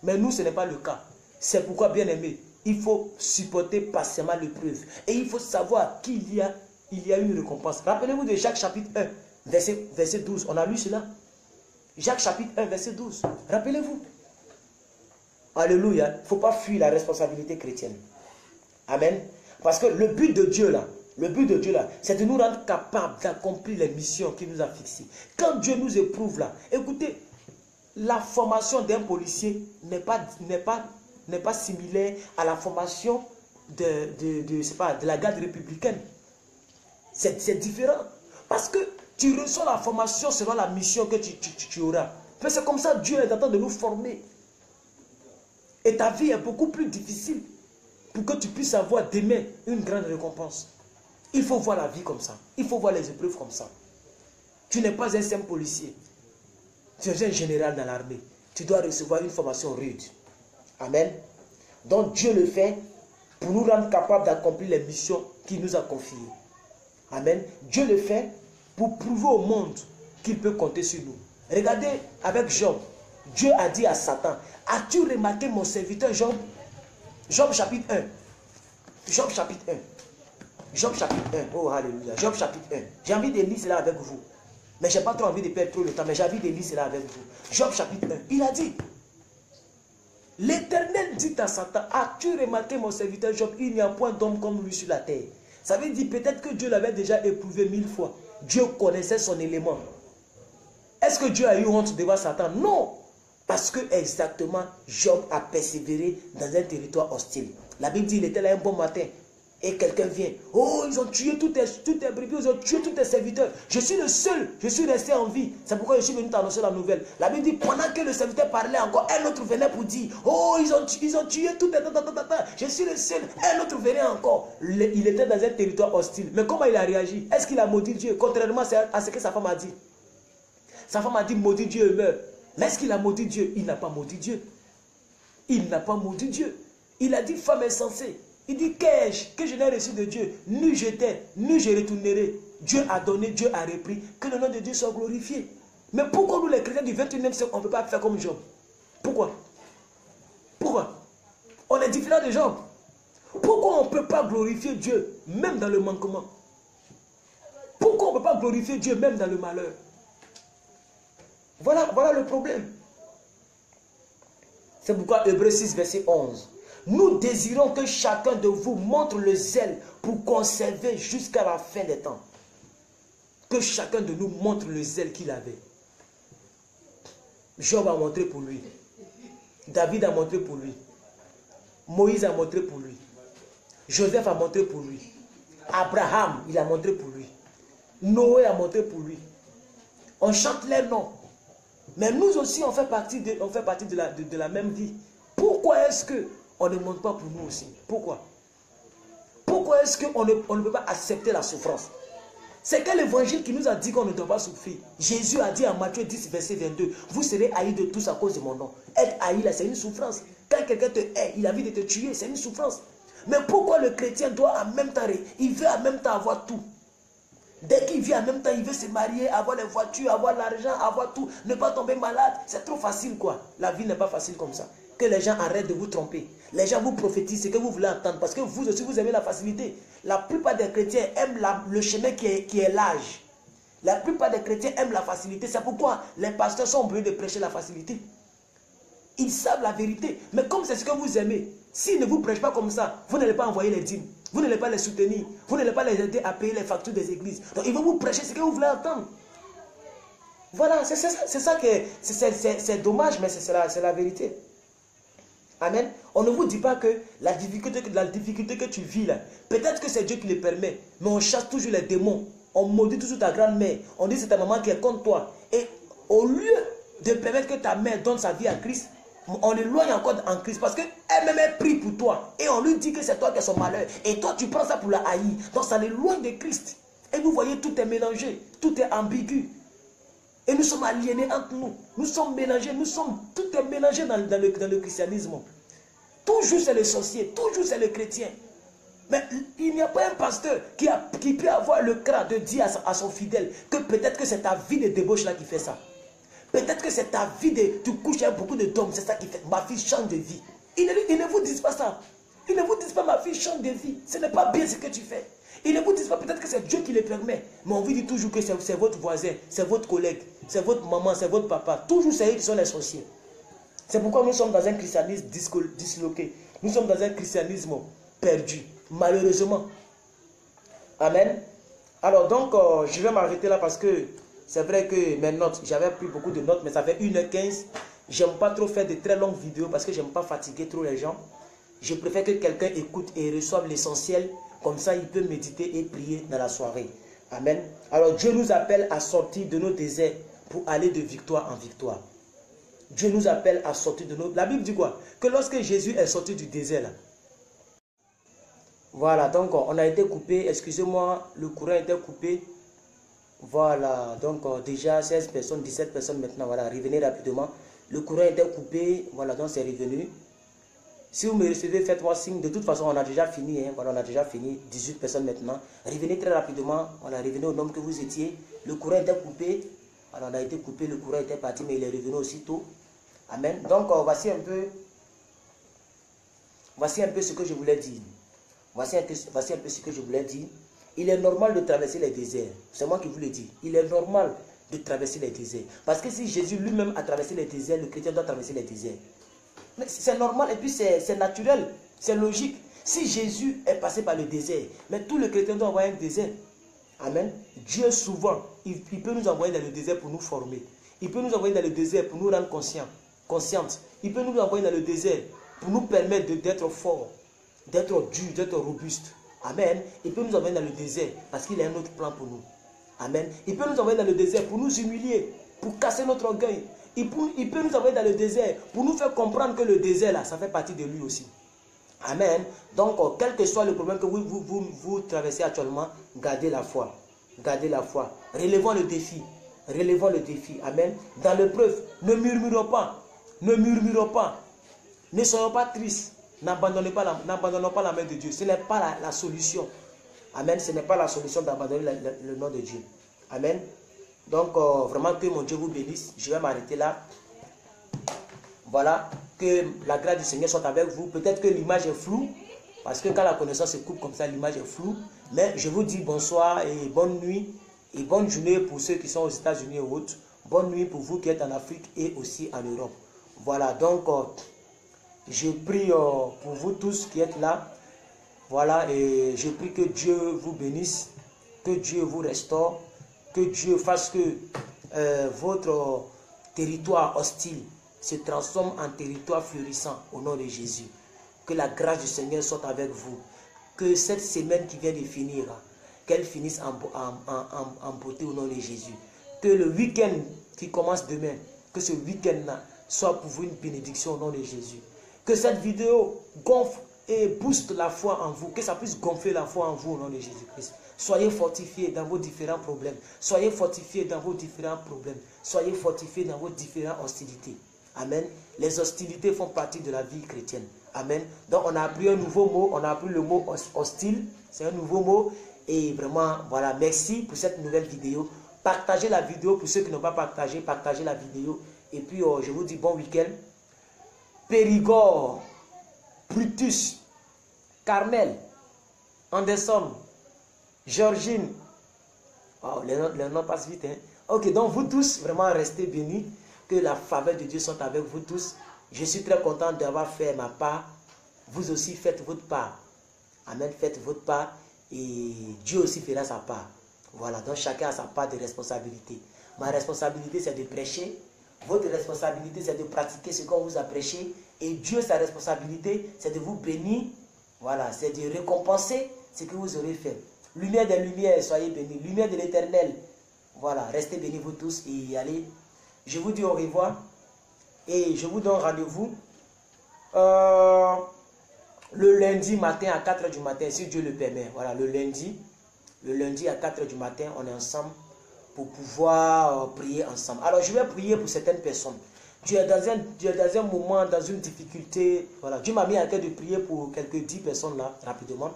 Mais nous, ce n'est pas le cas. C'est pourquoi, bien aimé, il faut supporter patiemment l'épreuve. Et il faut savoir qu'il y a une récompense. Rappelez-vous de Jacques chapitre 1, verset 12. On a lu cela. Jacques chapitre 1, verset 12. Rappelez-vous. Alléluia. Il ne faut pas fuir la responsabilité chrétienne. Amen. Parce que le but de Dieu là, c'est de nous rendre capables d'accomplir les missions qu'il nous a fixées. Quand Dieu nous éprouve là, écoutez, la formation d'un policier n'est pas similaire à la formation de la garde républicaine. C'est différent. Parce que tu reçois la formation selon la mission que tu auras. C'est comme ça Dieu est en train de nous former. Et ta vie est beaucoup plus difficile pour que tu puisses avoir demain une grande récompense. Il faut voir la vie comme ça. Il faut voir les épreuves comme ça. Tu n'es pas un simple policier. Tu es un général dans l'armée. Tu dois recevoir une formation rude. Amen. Donc Dieu le fait pour nous rendre capables d'accomplir les missions qu'il nous a confiées. Amen. Dieu le fait pour prouver au monde qu'il peut compter sur nous. Regardez avec Job. Dieu a dit à Satan, as-tu remarqué mon serviteur Job? Job chapitre 1. Job chapitre 1. Job chapitre 1. Oh, alléluia. Job chapitre 1. J'ai envie de lire cela avec vous. Mais je n'ai pas trop envie de perdre trop le temps. Mais j'ai envie de lire cela avec vous. Job chapitre 1. Il a dit, l'Éternel dit à Satan, as-tu remarqué mon serviteur Job? Il n'y a point d'homme comme lui sur la terre. Ça veut dire peut-être que Dieu l'avait déjà éprouvé 1000 fois. Dieu connaissait son élément. Est-ce que Dieu a eu honte devant Satan? Non. Parce que exactement, Job a persévéré dans un territoire hostile. La Bible dit, il était là un bon matin. Et quelqu'un vient. Oh, ils ont tué tous tes brebis, ils ont tué tous tes serviteurs. Je suis le seul, je suis resté en vie. C'est pourquoi je suis venu t'annoncer la nouvelle. La Bible dit, pendant que le serviteur parlait encore, un autre venait pour dire, oh, ils ont tué tous tes... Je suis le seul, un autre venait encore. Il était dans un territoire hostile. Mais comment il a réagi? Est-ce qu'il a maudit Dieu? Contrairement à ce que sa femme a dit. Sa femme a dit, maudit Dieu et meurt. Mais est-ce qu'il a maudit Dieu? Il n'a pas maudit Dieu. Il n'a pas maudit Dieu. Il a dit, femme insensée. Il dit, qu'ai-je que je n'ai reçu de Dieu? Ni j'étais, ni je retournerai. Dieu a donné, Dieu a repris. Que le nom de Dieu soit glorifié. Mais pourquoi nous les chrétiens du 21e siècle, on ne peut pas faire comme Job? Pourquoi? Pourquoi? On est différent de Job. Pourquoi on ne peut pas glorifier Dieu, même dans le manquement? Pourquoi on ne peut pas glorifier Dieu, même dans le malheur? Voilà le problème. C'est pourquoi Hébreux 6, verset 11. Nous désirons que chacun de vous montre le zèle pour conserver jusqu'à la fin des temps. Que chacun de nous montre le zèle qu'il avait. Job a montré pour lui. David a montré pour lui. Moïse a montré pour lui. Joseph a montré pour lui. Abraham, il a montré pour lui. Noé a montré pour lui. On chante les noms. Mais nous aussi, on fait partie de la même vie. Pourquoi est-ce qu'on ne montre pas pour nous aussi? Pourquoi? Pourquoi est-ce qu'on ne peut pas accepter la souffrance? C'est quel évangile qui nous a dit qu'on ne doit pas souffrir? Jésus a dit en Matthieu 10, verset 22, vous serez haïs de tous à cause de mon nom. Être haï là, c'est une souffrance. Quand quelqu'un te hait, il a envie de te tuer, c'est une souffrance. Mais pourquoi le chrétien doit en même temps, il veut en même temps avoir tout? Dès qu'il vit en même temps, il veut se marier, avoir les voitures, avoir l'argent, avoir tout, ne pas tomber malade. C'est trop facile quoi. La vie n'est pas facile comme ça. Que les gens arrêtent de vous tromper. Les gens vous prophétisent ce que vous voulez entendre. Parce que vous aussi, vous aimez la facilité. La plupart des chrétiens aiment le chemin qui est large. La plupart des chrétiens aiment la facilité. C'est pourquoi les pasteurs sont obligés de prêcher la facilité. Ils savent la vérité. Mais comme c'est ce que vous aimez, s'ils ne vous prêchent pas comme ça, vous n'allez pas envoyer les dîmes. Vous n'allez pas les soutenir. Vous n'allez pas les aider à payer les factures des églises. Donc ils vont vous prêcher ce que vous voulez entendre. Voilà, c'est ça que c'est dommage, mais c'est la vérité. Amen. On ne vous dit pas que la difficulté que tu vis là, peut-être que c'est Dieu qui le permet, mais on chasse toujours les démons. On maudit toujours ta grand-mère. On dit que c'est ta maman qui est contre toi. Et au lieu de permettre que ta mère donne sa vie à Christ, on l'éloigne encore en Christ parce qu'elle-même prie pour toi. Et on lui dit que c'est toi qui as son malheur. Et toi, tu prends ça pour la haïr. Donc ça l'éloigne de Christ. Et vous voyez, tout est mélangé. Tout est ambigu. Et nous sommes aliénés entre nous. Nous sommes mélangés, tout est mélangé dans le christianisme. Toujours c'est le sorcier, toujours c'est le chrétien. Mais il n'y a pas un pasteur qui peut avoir le cran de dire à son fidèle que peut-être que c'est ta vie de débauche là qui fait ça. Peut-être que c'est ta vie de... Tu couches avec beaucoup d'hommes, c'est ça qui fait... Ma fille change de vie. Ils ne vous disent pas ça. Ils ne vous disent pas ma fille change de vie. Ce n'est pas bien ce que tu fais. Ils ne vous disent pas peut-être que c'est Dieu qui le permet. Mais on vous dit toujours que c'est votre voisin, c'est votre collègue, c'est votre maman, c'est votre papa. Toujours c'est eux qui sont les sorciers. C'est pourquoi nous sommes dans un christianisme disloqué. Nous sommes dans un christianisme perdu. Malheureusement. Amen. Alors donc, je vais m'arrêter là parce que c'est vrai que mes notes, j'avais pris beaucoup de notes, mais ça fait 1h15. J'aime pas trop faire de très longues vidéos parce que j'aime pas fatiguer trop les gens. Je préfère que quelqu'un écoute et reçoive l'essentiel. Comme ça, il peut méditer et prier dans la soirée. Amen. Alors, Dieu nous appelle à sortir de nos déserts pour aller de victoire en victoire. Dieu nous appelle à sortir de nos... La Bible dit quoi? Que lorsque Jésus est sorti du désert, là, voilà, donc on a été coupé, excusez-moi, le courant a été coupé. Voilà, donc déjà 16 personnes, 17 personnes maintenant, voilà, revenez rapidement. Le courant a été coupé, voilà, donc c'est revenu. Si vous me recevez, faites-moi signe. De toute façon, on a déjà fini, hein, voilà, on a déjà fini, 18 personnes maintenant. Revenez très rapidement, voilà, revenez au nombre que vous étiez. Le courant était coupé, voilà, on a été coupé, le courant était parti, mais il est revenu aussitôt. Amen. Donc, voici un peu ce que je voulais dire. Voici un peu ce que je voulais dire. Il est normal de traverser les déserts. C'est moi qui vous le dis. Il est normal de traverser les déserts. Parce que si Jésus lui-même a traversé les déserts, le chrétien doit traverser les déserts. C'est normal et puis c'est naturel. C'est logique. Si Jésus est passé par le désert, mais tout le chrétien doit envoyer un désert. Amen. Dieu souvent, il peut nous envoyer dans le désert pour nous former. Il peut nous envoyer dans le désert pour nous rendre conscientes. Il peut nous envoyer dans le désert pour nous permettre d'être forts, d'être durs, d'être robustes. Amen. Il peut nous envoyer dans le désert parce qu'il a un autre plan pour nous. Amen. Il peut nous envoyer dans le désert pour nous humilier, pour casser notre orgueil. Il peut nous envoyer dans le désert pour nous faire comprendre que le désert là, ça fait partie de lui aussi. Amen. Donc, quel que soit le problème que vous traversez actuellement, gardez la foi. Gardez la foi. Relevons le défi. Relevons le défi. Amen. Dans l'épreuve, ne murmurons pas. Ne murmurons pas. Ne soyons pas tristes. N'abandonnons pas la main de Dieu. Ce n'est pas la solution. Amen. Ce n'est pas la solution d'abandonner le nom de Dieu. Amen. Donc, vraiment que mon Dieu vous bénisse. Je vais m'arrêter là. Voilà. Que la grâce du Seigneur soit avec vous. Peut-être que l'image est floue. Parce que quand la connaissance se coupe comme ça, l'image est floue. Mais je vous dis bonsoir et bonne nuit. Et bonne journée pour ceux qui sont aux États-Unis et autres. Bonne nuit pour vous qui êtes en Afrique et aussi en Europe. Voilà. Donc, je prie pour vous tous qui êtes là. Voilà. Et je prie que Dieu vous bénisse. Que Dieu vous restaure. Que Dieu fasse que votre territoire hostile se transforme en territoire florissant au nom de Jésus. Que la grâce du Seigneur soit avec vous. Que cette semaine qui vient de finir, qu'elle finisse en beauté au nom de Jésus. Que le week-end qui commence demain, que ce week-end-là soit pour vous une bénédiction au nom de Jésus. Que cette vidéo gonfle et booste la foi en vous. Que ça puisse gonfler la foi en vous au nom de Jésus-Christ. Soyez fortifiés dans vos différents problèmes. Soyez fortifiés dans vos différents problèmes. Soyez fortifiés dans vos différentes hostilités. Amen. Les hostilités font partie de la vie chrétienne. Amen. Donc on a appris un nouveau mot. On a appris le mot hostile. C'est un nouveau mot. Et vraiment, voilà. Merci pour cette nouvelle vidéo. Partagez la vidéo pour ceux qui n'ont pas partagé. Partagez la vidéo. Et puis je vous dis bon week-end. Périgord, Brutus, Carmel, Anderson, Georgine. Oh, les noms passent vite. Hein? Ok, donc vous tous, vraiment restez bénis. Que la faveur de Dieu soit avec vous tous. Je suis très content d'avoir fait ma part. Vous aussi faites votre part. Amen, faites votre part. Et Dieu aussi fera sa part. Voilà, donc chacun a sa part de responsabilité. Ma responsabilité, c'est de prêcher. Votre responsabilité, c'est de pratiquer ce qu'on vous a prêché. Et Dieu, sa responsabilité, c'est de vous bénir. Voilà, c'est de récompenser ce que vous aurez fait. Lumière des lumières, soyez bénis. Lumière de l'éternel. Voilà, restez bénis vous tous et allez. Je vous dis au revoir. Et je vous donne rendez-vous le lundi matin à 4 h du matin, si Dieu le permet. Voilà, le lundi à 4 h du matin, on est ensemble pour pouvoir prier ensemble. Alors, je vais prier pour certaines personnes. Tu es dans un moment, dans une difficulté. Voilà, Dieu m'a mis à cœur de prier pour quelques 10 personnes là, rapidement.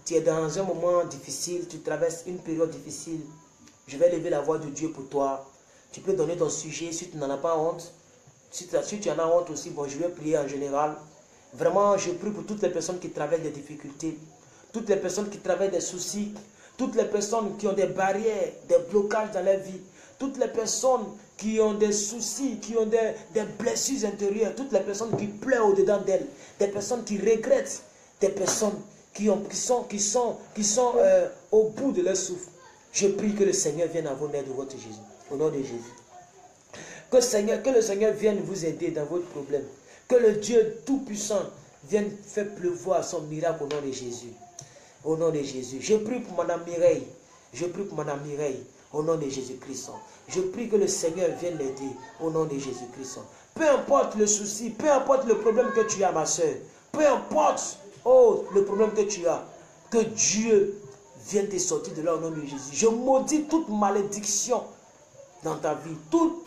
Tu es dans un moment difficile, tu traverses une période difficile. Je vais lever la voix de Dieu pour toi. Tu peux donner ton sujet si tu n'en as pas honte. Si tu en as honte aussi, bon, je vais prier en général. Vraiment, je prie pour toutes les personnes qui traversent des difficultés, toutes les personnes qui traversent des soucis, toutes les personnes qui ont des barrières, des blocages dans leur vie, toutes les personnes qui ont des soucis, qui ont des blessures intérieures, toutes les personnes qui pleurent au-dedans d'elles, des personnes qui regrettent, des personnes qui sont au bout de leur souffle. Je prie que le Seigneur vienne à votre aide, votre Jésus, au nom de Jésus. Que le Seigneur vienne vous aider dans votre problème. Que le Dieu Tout-Puissant vienne faire pleuvoir son miracle au nom de Jésus. Au nom de Jésus. Je prie pour Madame Mireille. Je prie pour Madame Mireille. Au nom de Jésus-Christ. Je prie que le Seigneur vienne l'aider. Au nom de Jésus-Christ. Peu importe le souci, peu importe le problème que tu as, ma soeur. Peu importe le problème que tu as. Que Dieu vienne te sortir de là au nom de Jésus. Je maudis toute malédiction dans ta vie, tout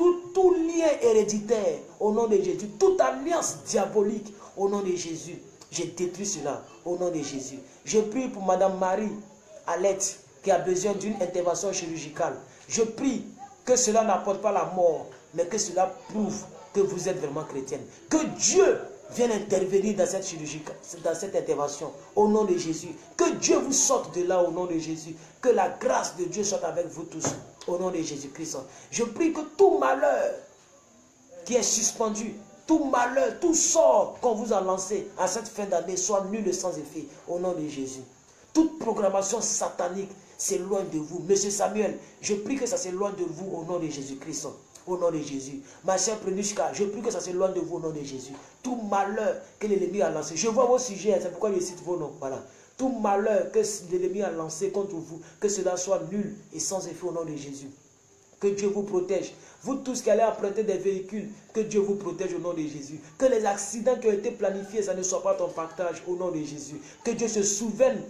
lien héréditaire au nom de Jésus, toute alliance diabolique au nom de Jésus, je détruis cela au nom de Jésus. Je prie pour Madame Marie Alette qui a besoin d'une intervention chirurgicale. Je prie que cela n'apporte pas la mort, mais que cela prouve que vous êtes vraiment chrétienne. Que Dieu vienne intervenir dans cette chirurgie, dans cette intervention au nom de Jésus. Que Dieu vous sorte de là au nom de Jésus. Que la grâce de Dieu soit avec vous tous au nom de Jésus-Christ. Je prie que tout malheur qui est suspendu, tout malheur, tout sort qu'on vous a lancé à cette fin d'année soit nul et sans effet au nom de Jésus. Toute programmation satanique s'éloigne de vous. Monsieur Samuel, je prie que ça s'éloigne de vous au nom de Jésus-Christ. Au nom de Jésus. Ma chère Prenushka, je prie que ça s'éloigne de vous au nom de Jésus. Tout malheur que l'ennemi a lancé. Je vois vos sujets, c'est pourquoi je cite vos noms. Voilà. Tout malheur que l'ennemi a lancé contre vous, que cela soit nul et sans effet au nom de Jésus. Que Dieu vous protège. Vous tous qui allez emprunter des véhicules, que Dieu vous protège au nom de Jésus. Que les accidents qui ont été planifiés, ça ne soit pas ton partage au nom de Jésus. Que Dieu se souvienne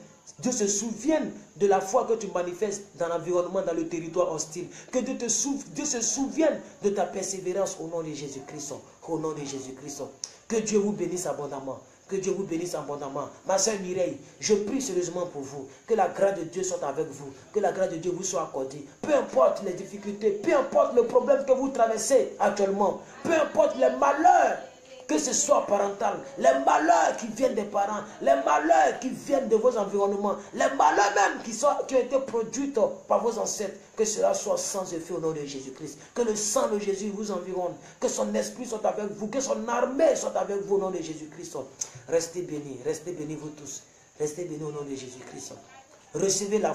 de la foi que tu manifestes dans l'environnement, dans le territoire hostile. Que Dieu se souvienne de ta persévérance au nom de Jésus-Christ. Au nom de Jésus-Christ. Que Dieu vous bénisse abondamment. Que Dieu vous bénisse abondamment. Ma soeur Mireille, je prie sérieusement pour vous. Que la grâce de Dieu soit avec vous. Que la grâce de Dieu vous soit accordée. Peu importe les difficultés, peu importe le problème que vous traversez actuellement, peu importe les malheurs, que ce soit parental, les malheurs qui viennent des parents, les malheurs qui viennent de vos environnements, les malheurs même qui ont été produits par vos ancêtres, que cela soit sans effet au nom de Jésus-Christ. Que le sang de Jésus vous environne, que son esprit soit avec vous, que son armée soit avec vous au nom de Jésus-Christ. Restez bénis vous tous. Restez bénis au nom de Jésus-Christ. Recevez la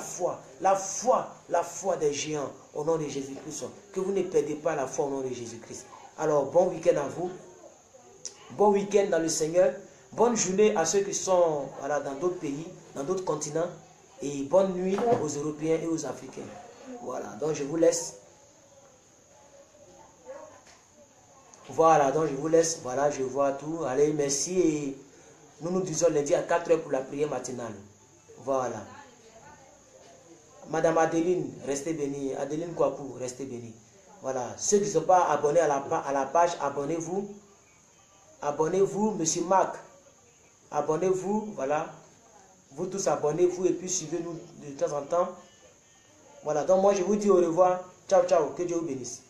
foi des géants au nom de Jésus-Christ. Que vous ne perdez pas la foi au nom de Jésus-Christ. Alors, bon week-end à vous. Bon week-end dans le Seigneur. Bonne journée à ceux qui sont voilà, dans d'autres pays, dans d'autres continents. Et bonne nuit aux Européens et aux Africains. Voilà, donc je vous laisse. Voilà, donc je vous laisse. Voilà, je vois tout. Allez, merci. Et nous nous disons lundi à 4 h pour la prière matinale. Voilà. Madame Adeline, restez bénie. Adeline Kouakou, restez bénie. Voilà. Ceux qui ne sont pas abonnés à la page, abonnez-vous. Abonnez-vous, monsieur Marc. Abonnez-vous, voilà. Vous tous abonnez-vous et puis suivez-nous de temps en temps. Voilà, donc moi je vous dis au revoir. Ciao, ciao. Que Dieu vous bénisse.